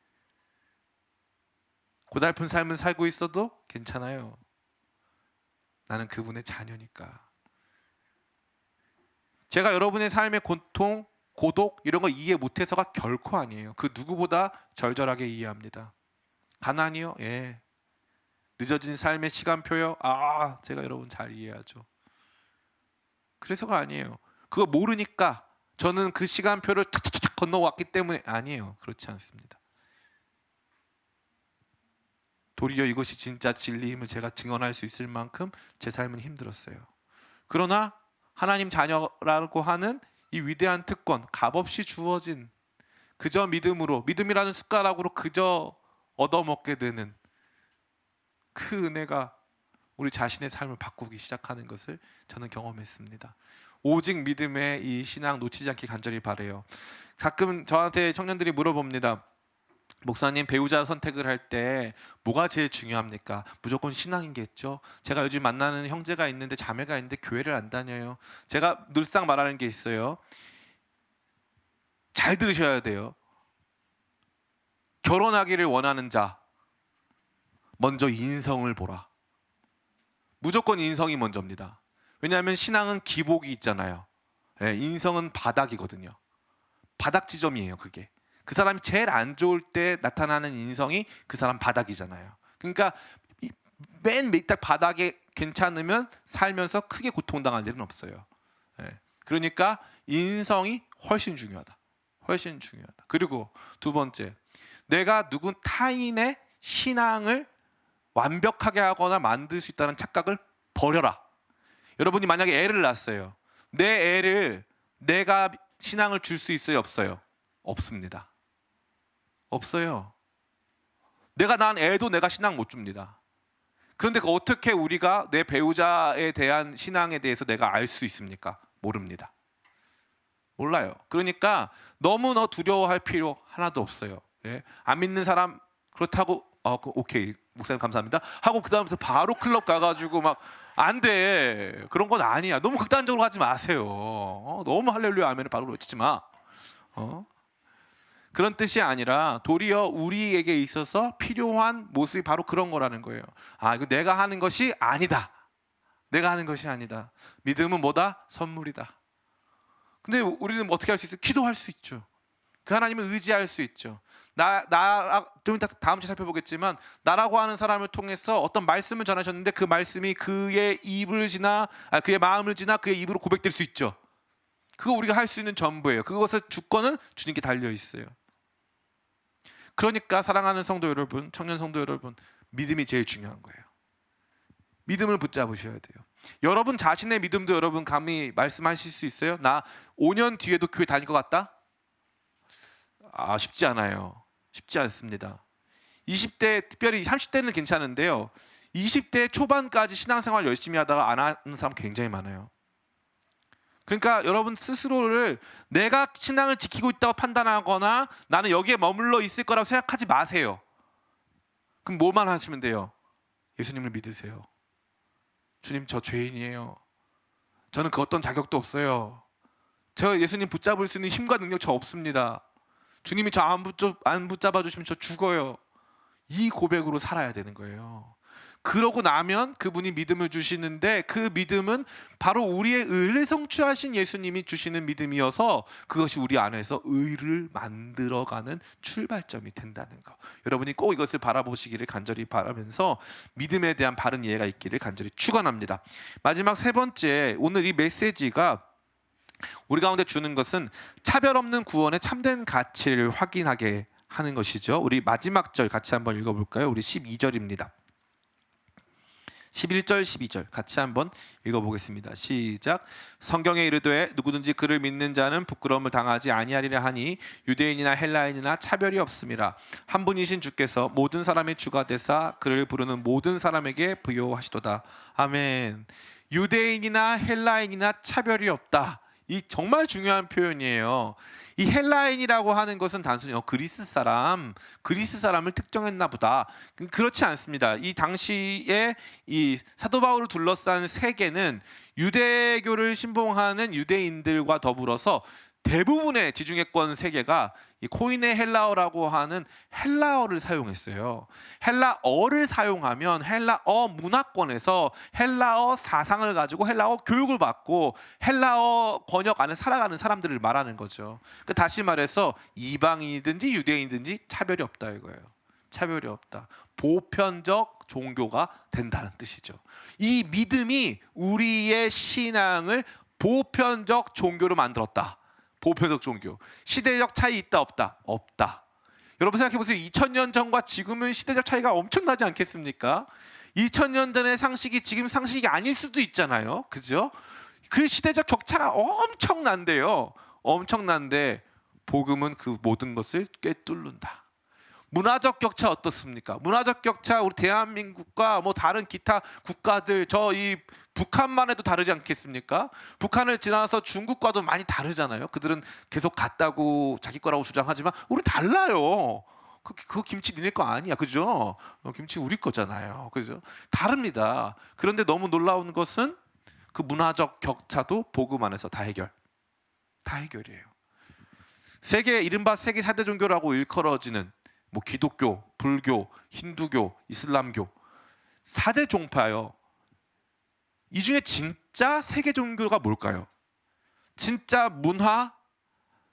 고달픈 삶을 살고 있어도 괜찮아요. 나는 그분의 자녀니까. 제가 여러분의 삶의 고통, 고독 이런 거 이해 못해서가 결코 아니에요. 그 누구보다 절절하게 이해합니다. 가난이요? 예. 늦어진 삶의 시간표요? 아, 제가 여러분 잘 이해하죠. 그래서가 아니에요. 그거 모르니까 저는 그 시간표를 툭툭툭 건너왔기 때문에 아니에요. 그렇지 않습니다. 도리어 이것이 진짜 진리임을 제가 증언할 수 있을 만큼 제 삶은 힘들었어요. 그러나 하나님 자녀라고 하는 이 위대한 특권, 값없이 주어진 그저 믿음으로, 믿음이라는 숟가락으로 그저 얻어먹게 되는 그 은혜가 우리 자신의 삶을 바꾸기 시작하는 것을 저는 경험했습니다. 오직 믿음의 이 신앙 놓치지 않기 간절히 바라요. 가끔 저한테 청년들이 물어봅니다. 목사님, 배우자 선택을 할 때 뭐가 제일 중요합니까? 무조건 신앙이겠죠. 제가 요즘 만나는 형제가 있는데 자매가 있는데 교회를 안 다녀요. 제가 늘상 말하는 게 있어요. 잘 들으셔야 돼요. 결혼하기를 원하는 자 먼저 인성을 보라. 무조건 인성이 먼저입니다. 왜냐하면 신앙은 기복이 있잖아요. 예, 인성은 바닥이거든요. 바닥 지점이에요. 그게. 그 사람이 제일 안 좋을 때 나타나는 인성이 그 사람 바닥이잖아요. 그러니까 맨 밑에 바닥에 괜찮으면 살면서 크게 고통당할 일은 없어요. 예. 그러니까 인성이 훨씬 중요하다. 훨씬 중요하다. 그리고 두 번째, 내가 누군 타인의 신앙을 완벽하게 하거나 만들 수 있다는 착각을 버려라. 여러분이 만약에 애를 낳았어요. 내 애를 내가 신앙을 줄 수 있어요? 없어요? 없습니다. 없어요. 내가 낳은 애도 내가 신앙 못 줍니다. 그런데 어떻게 우리가 내 배우자에 대한 신앙에 대해서 내가 알 수 있습니까? 모릅니다. 몰라요. 그러니까 너무 두려워할 필요 하나도 없어요. 예? 안 믿는 사람 그렇다고 오케이 목사님 감사합니다 하고 그 다음부터 바로 클럽 가가지고 막 안 돼. 그런 건 아니야. 너무 극단적으로 가지 마세요. 너무 할렐루야 아멘을 바로 외치지 마. 그런 뜻이 아니라 도리어 우리에게 있어서 필요한 모습이 바로 그런 거라는 거예요. 이거 내가 하는 것이 아니다. 내가 하는 것이 아니다. 믿음은 뭐다? 선물이다. 근데 우리는 어떻게 할 수 있어요? 기도할 수 있죠. 그 하나님을 의지할 수 있죠. 좀 이따 다음 주에 살펴보겠지만 나라고 하는 사람을 통해서 어떤 말씀을 전하셨는데 그 말씀이 그의 입을 지나 그의 마음을 지나 그의 입으로 고백될 수 있죠. 그거 우리가 할 수 있는 전부예요. 그것의 주권은 주님께 달려 있어요. 그러니까 사랑하는 성도 여러분, 청년 성도 여러분, 믿음이 제일 중요한 거예요. 믿음을 붙잡으셔야 돼요. 여러분 자신의 믿음도 여러분 감히 말씀하실 수 있어요? 나 5년 뒤에도 교회 다닐 것 같다? 쉽지 않아요. 쉽지 않습니다. 20대, 특별히 30대는 괜찮은데요. 20대 초반까지 신앙생활 열심히 하다가 안 하는 사람 굉장히 많아요. 그러니까 여러분 스스로를 내가 신앙을 지키고 있다고 판단하거나 나는 여기에 머물러 있을 거라고 생각하지 마세요. 그럼 뭐만 하시면 돼요? 예수님을 믿으세요. 주님, 저 죄인이에요. 저는 그 어떤 자격도 없어요. 저 예수님 붙잡을 수 있는 힘과 능력 저 없습니다. 주님이 저 안 붙잡아 주시면 저 죽어요. 이 고백으로 살아야 되는 거예요. 그러고 나면 그분이 믿음을 주시는데, 그 믿음은 바로 우리의 의를 성취하신 예수님이 주시는 믿음이어서 그것이 우리 안에서 의를 만들어가는 출발점이 된다는 거. 여러분이 꼭 이것을 바라보시기를 간절히 바라면서 믿음에 대한 바른 이해가 있기를 간절히 축원합니다. 마지막 세 번째, 오늘 이 메시지가 우리 가운데 주는 것은 차별 없는 구원의 참된 가치를 확인하게 하는 것이죠. 우리 마지막 절 같이 한번 읽어볼까요? 우리 12절입니다. 11절 12절 같이 한번 읽어보겠습니다. 시작. 성경에 이르되 누구든지 그를 믿는 자는 부끄러움을 당하지 아니하리라 하니 유대인이나 헬라인이나 차별이 없음이라. 한 분이신 주께서 모든 사람의 주가 되사 그를 부르는 모든 사람에게 부요하시도다. 아멘. 유대인이나 헬라인이나 차별이 없다. 이 정말 중요한 표현이에요. 이 헬라인이라고 하는 것은 단순히 그리스 사람을 특정했나 보다. 그렇지 않습니다. 이 당시에 이 사도 바울을 둘러싼 세계는 유대교를 신봉하는 유대인들과 더불어서 대부분의 지중해권 세계가 이 코인의 헬라어라고 하는 헬라어를 사용했어요. 헬라어를 사용하면 헬라어 문화권에서 헬라어 사상을 가지고 헬라어 교육을 받고 헬라어 번역 안에 살아가는 사람들을 말하는 거죠. 그러니까 다시 말해서 이방인이든지 유대인이든지 차별이 없다 이거예요. 차별이 없다. 보편적 종교가 된다는 뜻이죠. 이 믿음이 우리의 신앙을 보편적 종교로 만들었다. 보편적 종교. 시대적 차이 있다 없다? 없다. 여러분 생각해 보세요. 2000년 전과 지금은 시대적 차이가 엄청나지 않겠습니까? 2000년 전의 상식이 지금 상식이 아닐 수도 있잖아요. 그죠? 그 시대적 격차가 엄청난데요. 엄청난데 복음은 그 모든 것을 꿰뚫는다. 문화적 격차 어떻습니까? 문화적 격차 우리 대한민국과 뭐 다른 기타 국가들, 저 이 북한만 해도 다르지 않겠습니까? 북한을 지나서 중국과도 많이 다르잖아요. 그들은 계속 같다고 자기 거라고 주장하지만 우리 달라요. 그 김치 니네 거 아니야, 그죠? 김치 우리 거잖아요, 그죠? 다릅니다. 그런데 너무 놀라운 것은 그 문화적 격차도 복음 안에서 다 해결이에요. 이른바 세계 4대 종교라고 일컬어지는 뭐 기독교, 불교, 힌두교, 이슬람교 4대 종파요. 이 중에 진짜 세계 종교가 뭘까요? 진짜 문화,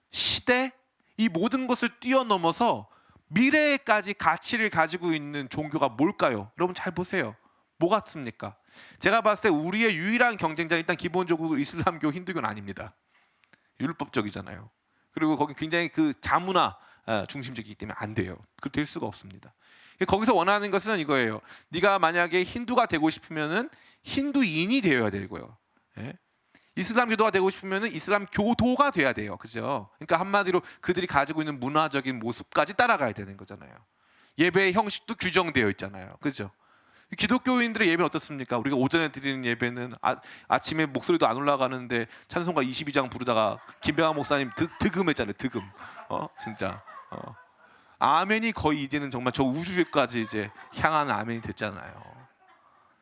시대 이 모든 것을 뛰어넘어서 미래에까지 가치를 가지고 있는 종교가 뭘까요? 여러분 잘 보세요. 뭐 같습니까? 제가 봤을 때 우리의 유일한 경쟁자는 일단 기본적으로 이슬람교, 힌두교는 아닙니다. 율법적이잖아요. 그리고 거기 굉장히 그 자문화 중심적이기 때문에 안 돼요. 그 될 수가 없습니다. 거기서 원하는 것은 이거예요. 네가 만약에 힌두가 되고 싶으면은 힌두인이 되어야 되고요. 예? 이슬람 교도가 되고 싶으면은 이슬람 교도가 돼야 돼요. 그죠? 그러니까 한마디로 그들이 가지고 있는 문화적인 모습까지 따라가야 되는 거잖아요. 예배의 형식도 규정되어 있잖아요. 그죠? 기독교인들의 예배는 어떻습니까? 우리가 오전에 드리는 예배는 아침에 목소리도 안 올라가는데 찬송가 22장 부르다가 김병환 목사님 득음했잖아요. 득음. 진짜. 아멘이 거의 이제는 정말 저 우주에까지 이제 향하는 아멘이 됐잖아요.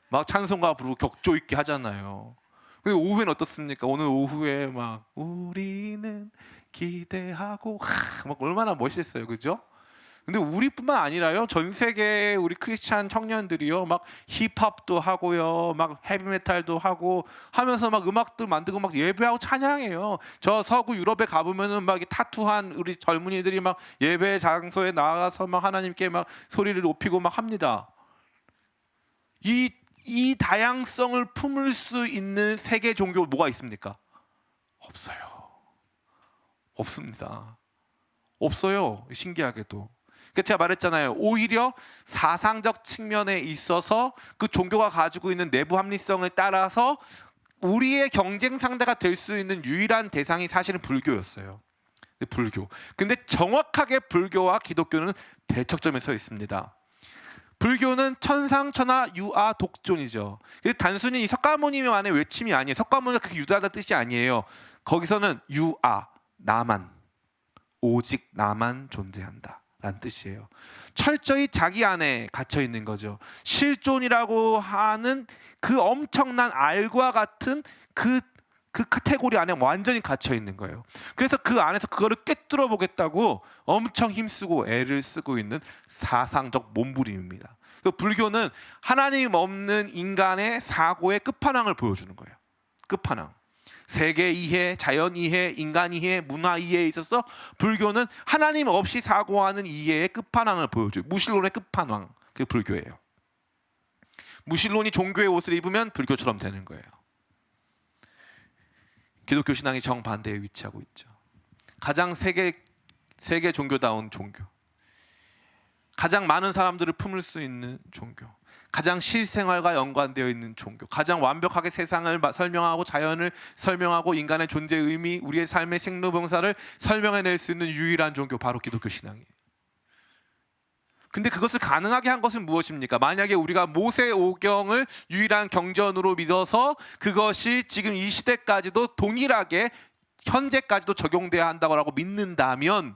막 찬송가 부르고 격조 있게 하잖아요. 근데 오후에는 어떻습니까? 오늘 오후에 막 우리는 기대하고 막 얼마나 멋있었어요, 그죠? 근데 우리뿐만 아니라요, 전 세계 우리 크리스찬 청년들이요, 막 힙합도 하고요, 막 헤비메탈도 하고 하면서 막 음악도 만들고 막 예배하고 찬양해요. 저 서구 유럽에 가보면은 막 타투한 우리 젊은이들이 막 예배 장소에 나가서 막 하나님께 막 소리를 높이고 막 합니다. 이 다양성을 품을 수 있는 세계 종교 뭐가 있습니까? 없어요. 없습니다. 없어요. 신기하게도. 그러니까 제가 말했잖아요. 오히려 사상적 측면에 있어서 그 종교가 가지고 있는 내부 합리성을 따라서 우리의 경쟁 상대가 될 수 있는 유일한 대상이 사실은 불교였어요. 불교. 근데 정확하게 불교와 기독교는 대척점에 서 있습니다. 불교는 천상천하 유아 독존이죠. 단순히 이 석가모니만의 외침이 아니에요. 석가모니가 그렇게 유다하다는 뜻이 아니에요. 거기서는 유아, 나만, 오직 나만 존재한다 라는 뜻이에요. 철저히 자기 안에 갇혀 있는 거죠. 실존이라고 하는 그 엄청난 알과 같은 그 카테고리 안에 완전히 갇혀 있는 거예요. 그래서 그 안에서 그거를 꿰뚫어 보겠다고 엄청 힘쓰고 애를 쓰고 있는 사상적 몸부림입니다. 그 불교는 하나님 없는 인간의 사고의 끝판왕을 보여주는 거예요. 끝판왕. 세계 이해, 자연 이해, 인간 이해, 문화 이해에 있어서 불교는 하나님 없이 사고하는 이해의 끝판왕을 보여줘요. 무신론의 끝판왕, 그게 불교예요. 무신론이 종교의 옷을 입으면 불교처럼 되는 거예요. 기독교 신앙이 정반대에 위치하고 있죠. 가장 세계 종교다운 종교, 가장 많은 사람들을 품을 수 있는 종교, 가장 실생활과 연관되어 있는 종교, 가장 완벽하게 세상을 설명하고 자연을 설명하고 인간의 존재의 의미, 우리의 삶의 생로병사를 설명해낼 수 있는 유일한 종교, 바로 기독교 신앙이에요. 근데 그것을 가능하게 한 것은 무엇입니까? 만약에 우리가 모세오경을 유일한 경전으로 믿어서 그것이 지금 이 시대까지도 동일하게 현재까지도 적용돼야 한다고 믿는다면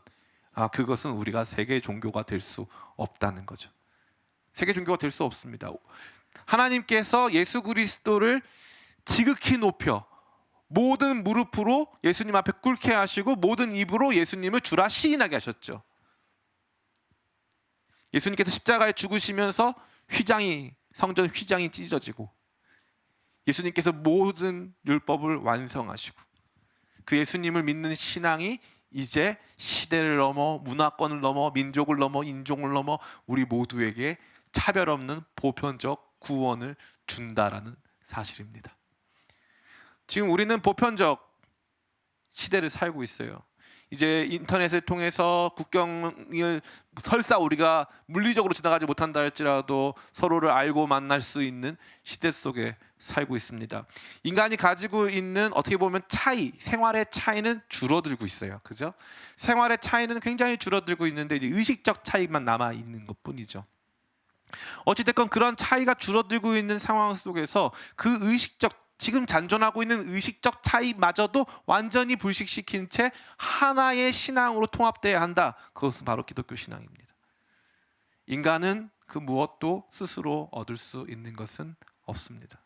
그것은 우리가 세계 종교가 될 수 없다는 거죠. 세계 종교가 될 수 없습니다. 하나님께서 예수 그리스도를 지극히 높여 모든 무릎으로 예수님 앞에 꿇게 하시고 모든 입으로 예수님을 주라 시인하게 하셨죠. 예수님께서 십자가에 죽으시면서 성전 휘장이 찢어지고 예수님께서 모든 율법을 완성하시고 그 예수님을 믿는 신앙이 이제 시대를 넘어 문화권을 넘어 민족을 넘어 인종을 넘어 우리 모두에게 차별 없는 보편적 구원을 준다라는 사실입니다. 지금 우리는 보편적 시대를 살고 있어요. 이제 인터넷을 통해서 국경을 설사 우리가 물리적으로 지나가지 못한다 할지라도 서로를 알고 만날 수 있는 시대 속에 살고 있습니다. 인간이 가지고 있는 어떻게 보면 생활의 차이는 줄어들고 있어요. 그죠? 생활의 차이는 굉장히 줄어들고 있는데 이제 의식적 차이만 남아 있는 것뿐이죠. 어찌됐건 그런 차이가 줄어들고 있는 상황 속에서 그 지금 잔존하고 있는 의식적 차이마저도 완전히 불식시킨 채 하나의 신앙으로 통합돼야 한다. 그것은 바로 기독교 신앙입니다. 인간은 그 무엇도 스스로 얻을 수 있는 것은 없습니다.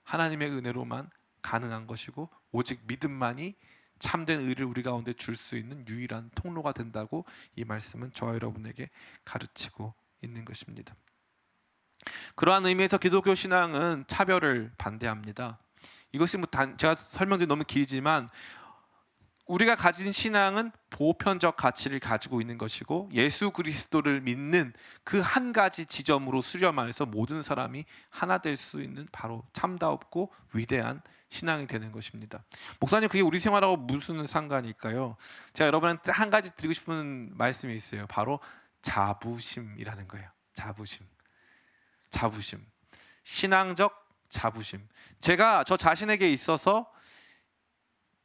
하나님의 은혜로만 가능한 것이고 오직 믿음만이 참된 의를 우리 가운데 줄 수 있는 유일한 통로가 된다고 이 말씀은 저와 여러분에게 가르치고 있는 것입니다. 그러한 의미에서 기독교 신앙은 차별을 반대합니다. 이것이 제가 설명드린 너무 길지만 우리가 가진 신앙은 보편적 가치를 가지고 있는 것이고 예수 그리스도를 믿는 그 한 가지 지점으로 수렴하여서 모든 사람이 하나 될 수 있는 바로 참다웠고 위대한 신앙이 되는 것입니다. 목사님, 그게 우리 생활하고 무슨 상관일까요? 제가 여러분한테 한 가지 드리고 싶은 말씀이 있어요. 바로 자부심이라는 거예요. 자부심. 신앙적 자부심. 제가 저 자신에게 있어서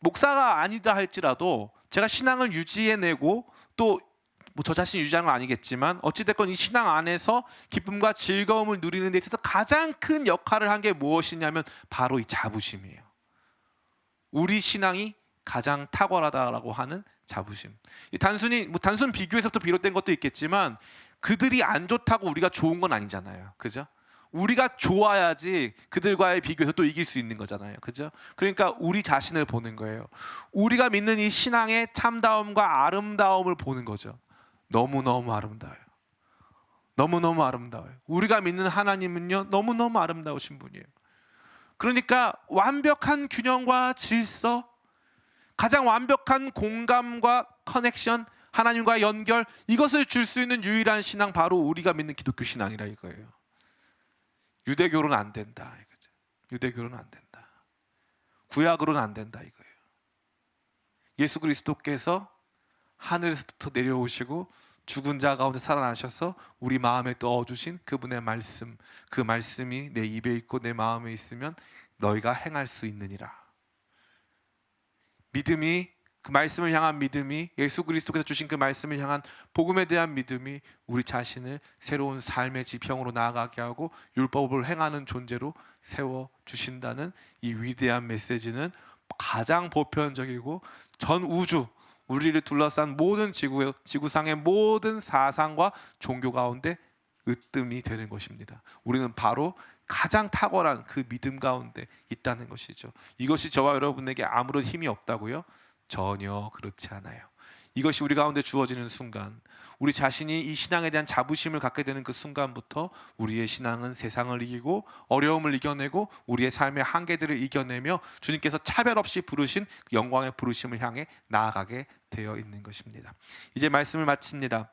목사가 아니다 할지라도 제가 신앙을 유지해내고 또 저 자신이 유지하는 건 아니겠지만 어찌됐건 이 신앙 안에서 기쁨과 즐거움을 누리는 데 있어서 가장 큰 역할을 한 게 무엇이냐면 바로 이 자부심이에요. 우리 신앙이 가장 탁월하다라고 하는 자부심. 단순 비교에서부터 비롯된 것도 있겠지만 그들이 안 좋다고 우리가 좋은 건 아니잖아요. 그죠? 우리가 좋아야지 그들과의 비교에서 또 이길 수 있는 거잖아요. 그죠? 그러니까 우리 자신을 보는 거예요. 우리가 믿는 이 신앙의 참다움과 아름다움을 보는 거죠. 너무너무 아름다워요. 너무너무 아름다워요. 우리가 믿는 하나님은요, 너무너무 아름다우신 분이에요. 그러니까 완벽한 균형과 질서, 가장 완벽한 공감과 커넥션, 하나님과 연결, 이것을 줄 수 있는 유일한 신앙, 바로 우리가 믿는 기독교 신앙이라 이거예요. 유대교로는 안 된다 이거죠. 유대교로는 안 된다. 구약으로는 안 된다 이거예요. 예수 그리스도께서 하늘에서부터 내려오시고 죽은 자 가운데 살아나셔서 우리 마음에 넣어주신 그분의 말씀, 그 말씀이 내 입에 있고 내 마음에 있으면 너희가 행할 수 있느니라. 믿음이 그 말씀을 향한 믿음이, 예수 그리스도께서 주신 그 말씀을 향한 복음에 대한 믿음이 우리 자신을 새로운 삶의 지평으로 나아가게 하고 율법을 행하는 존재로 세워 주신다는 이 위대한 메시지는 가장 보편적이고 전 우주, 우리를 둘러싼 모든 지구상의 모든 사상과 종교 가운데 으뜸이 되는 것입니다. 우리는 바로 가장 탁월한 그 믿음 가운데 있다는 것이죠. 이것이 저와 여러분에게 아무런 힘이 없다고요? 전혀 그렇지 않아요. 이것이 우리 가운데 주어지는 순간, 우리 자신이 이 신앙에 대한 자부심을 갖게 되는 그 순간부터 우리의 신앙은 세상을 이기고 어려움을 이겨내고 우리의 삶의 한계들을 이겨내며 주님께서 차별 없이 부르신 그 영광의 부르심을 향해 나아가게 되어 있는 것입니다. 이제 말씀을 마칩니다.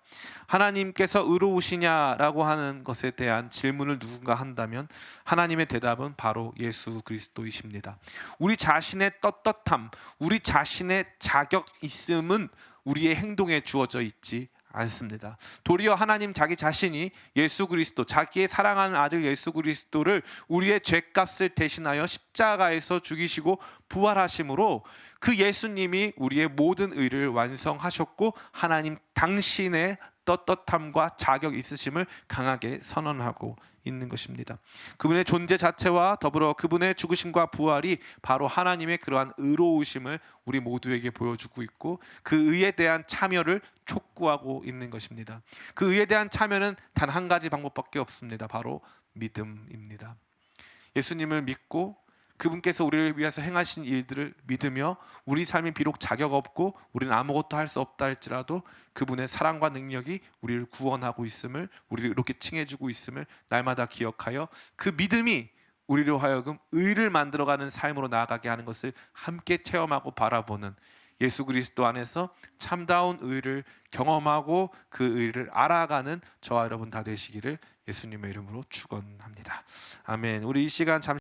하나님께서 의로우시냐라고 하는 것에 대한 질문을 누군가 한다면 하나님의 대답은 바로 예수 그리스도이십니다. 우리 자신의 떳떳함, 우리 자신의 자격 있음은 우리의 행동에 주어져 있지 않습니다. 도리어 하나님 자기 자신이 예수 그리스도, 자기의 사랑하는 아들 예수 그리스도를 우리의 죄값을 대신하여 십자가에서 죽이시고 부활하심으로 그 예수님이 우리의 모든 의를 완성하셨고 하나님 당신의 떳떳함과 자격 있으심을 강하게 선언하고 있는 것입니다. 그분의 존재 자체와 더불어 그분의 죽으심과 부활이 바로 하나님의 그러한 의로우심을 우리 모두에게 보여주고 있고 그 의에 대한 참여를 촉구하고 있는 것입니다. 그 의에 대한 참여는 단 한 가지 방법밖에 없습니다. 바로 믿음입니다. 예수님을 믿고 그분께서 우리를 위해서 행하신 일들을 믿으며 우리 삶이 비록 자격 없고 우리는 아무것도 할 수 없다 할지라도 그분의 사랑과 능력이 우리를 구원하고 있음을, 우리를 이렇게 칭해주고 있음을 날마다 기억하여 그 믿음이 우리로 하여금 의를 만들어가는 삶으로 나아가게 하는 것을 함께 체험하고 바라보는, 예수 그리스도 안에서 참다운 의를 경험하고 그 의를 알아가는 저와 여러분 다 되시기를 예수님의 이름으로 축원합니다. 아멘. 우리 이 시간 잠시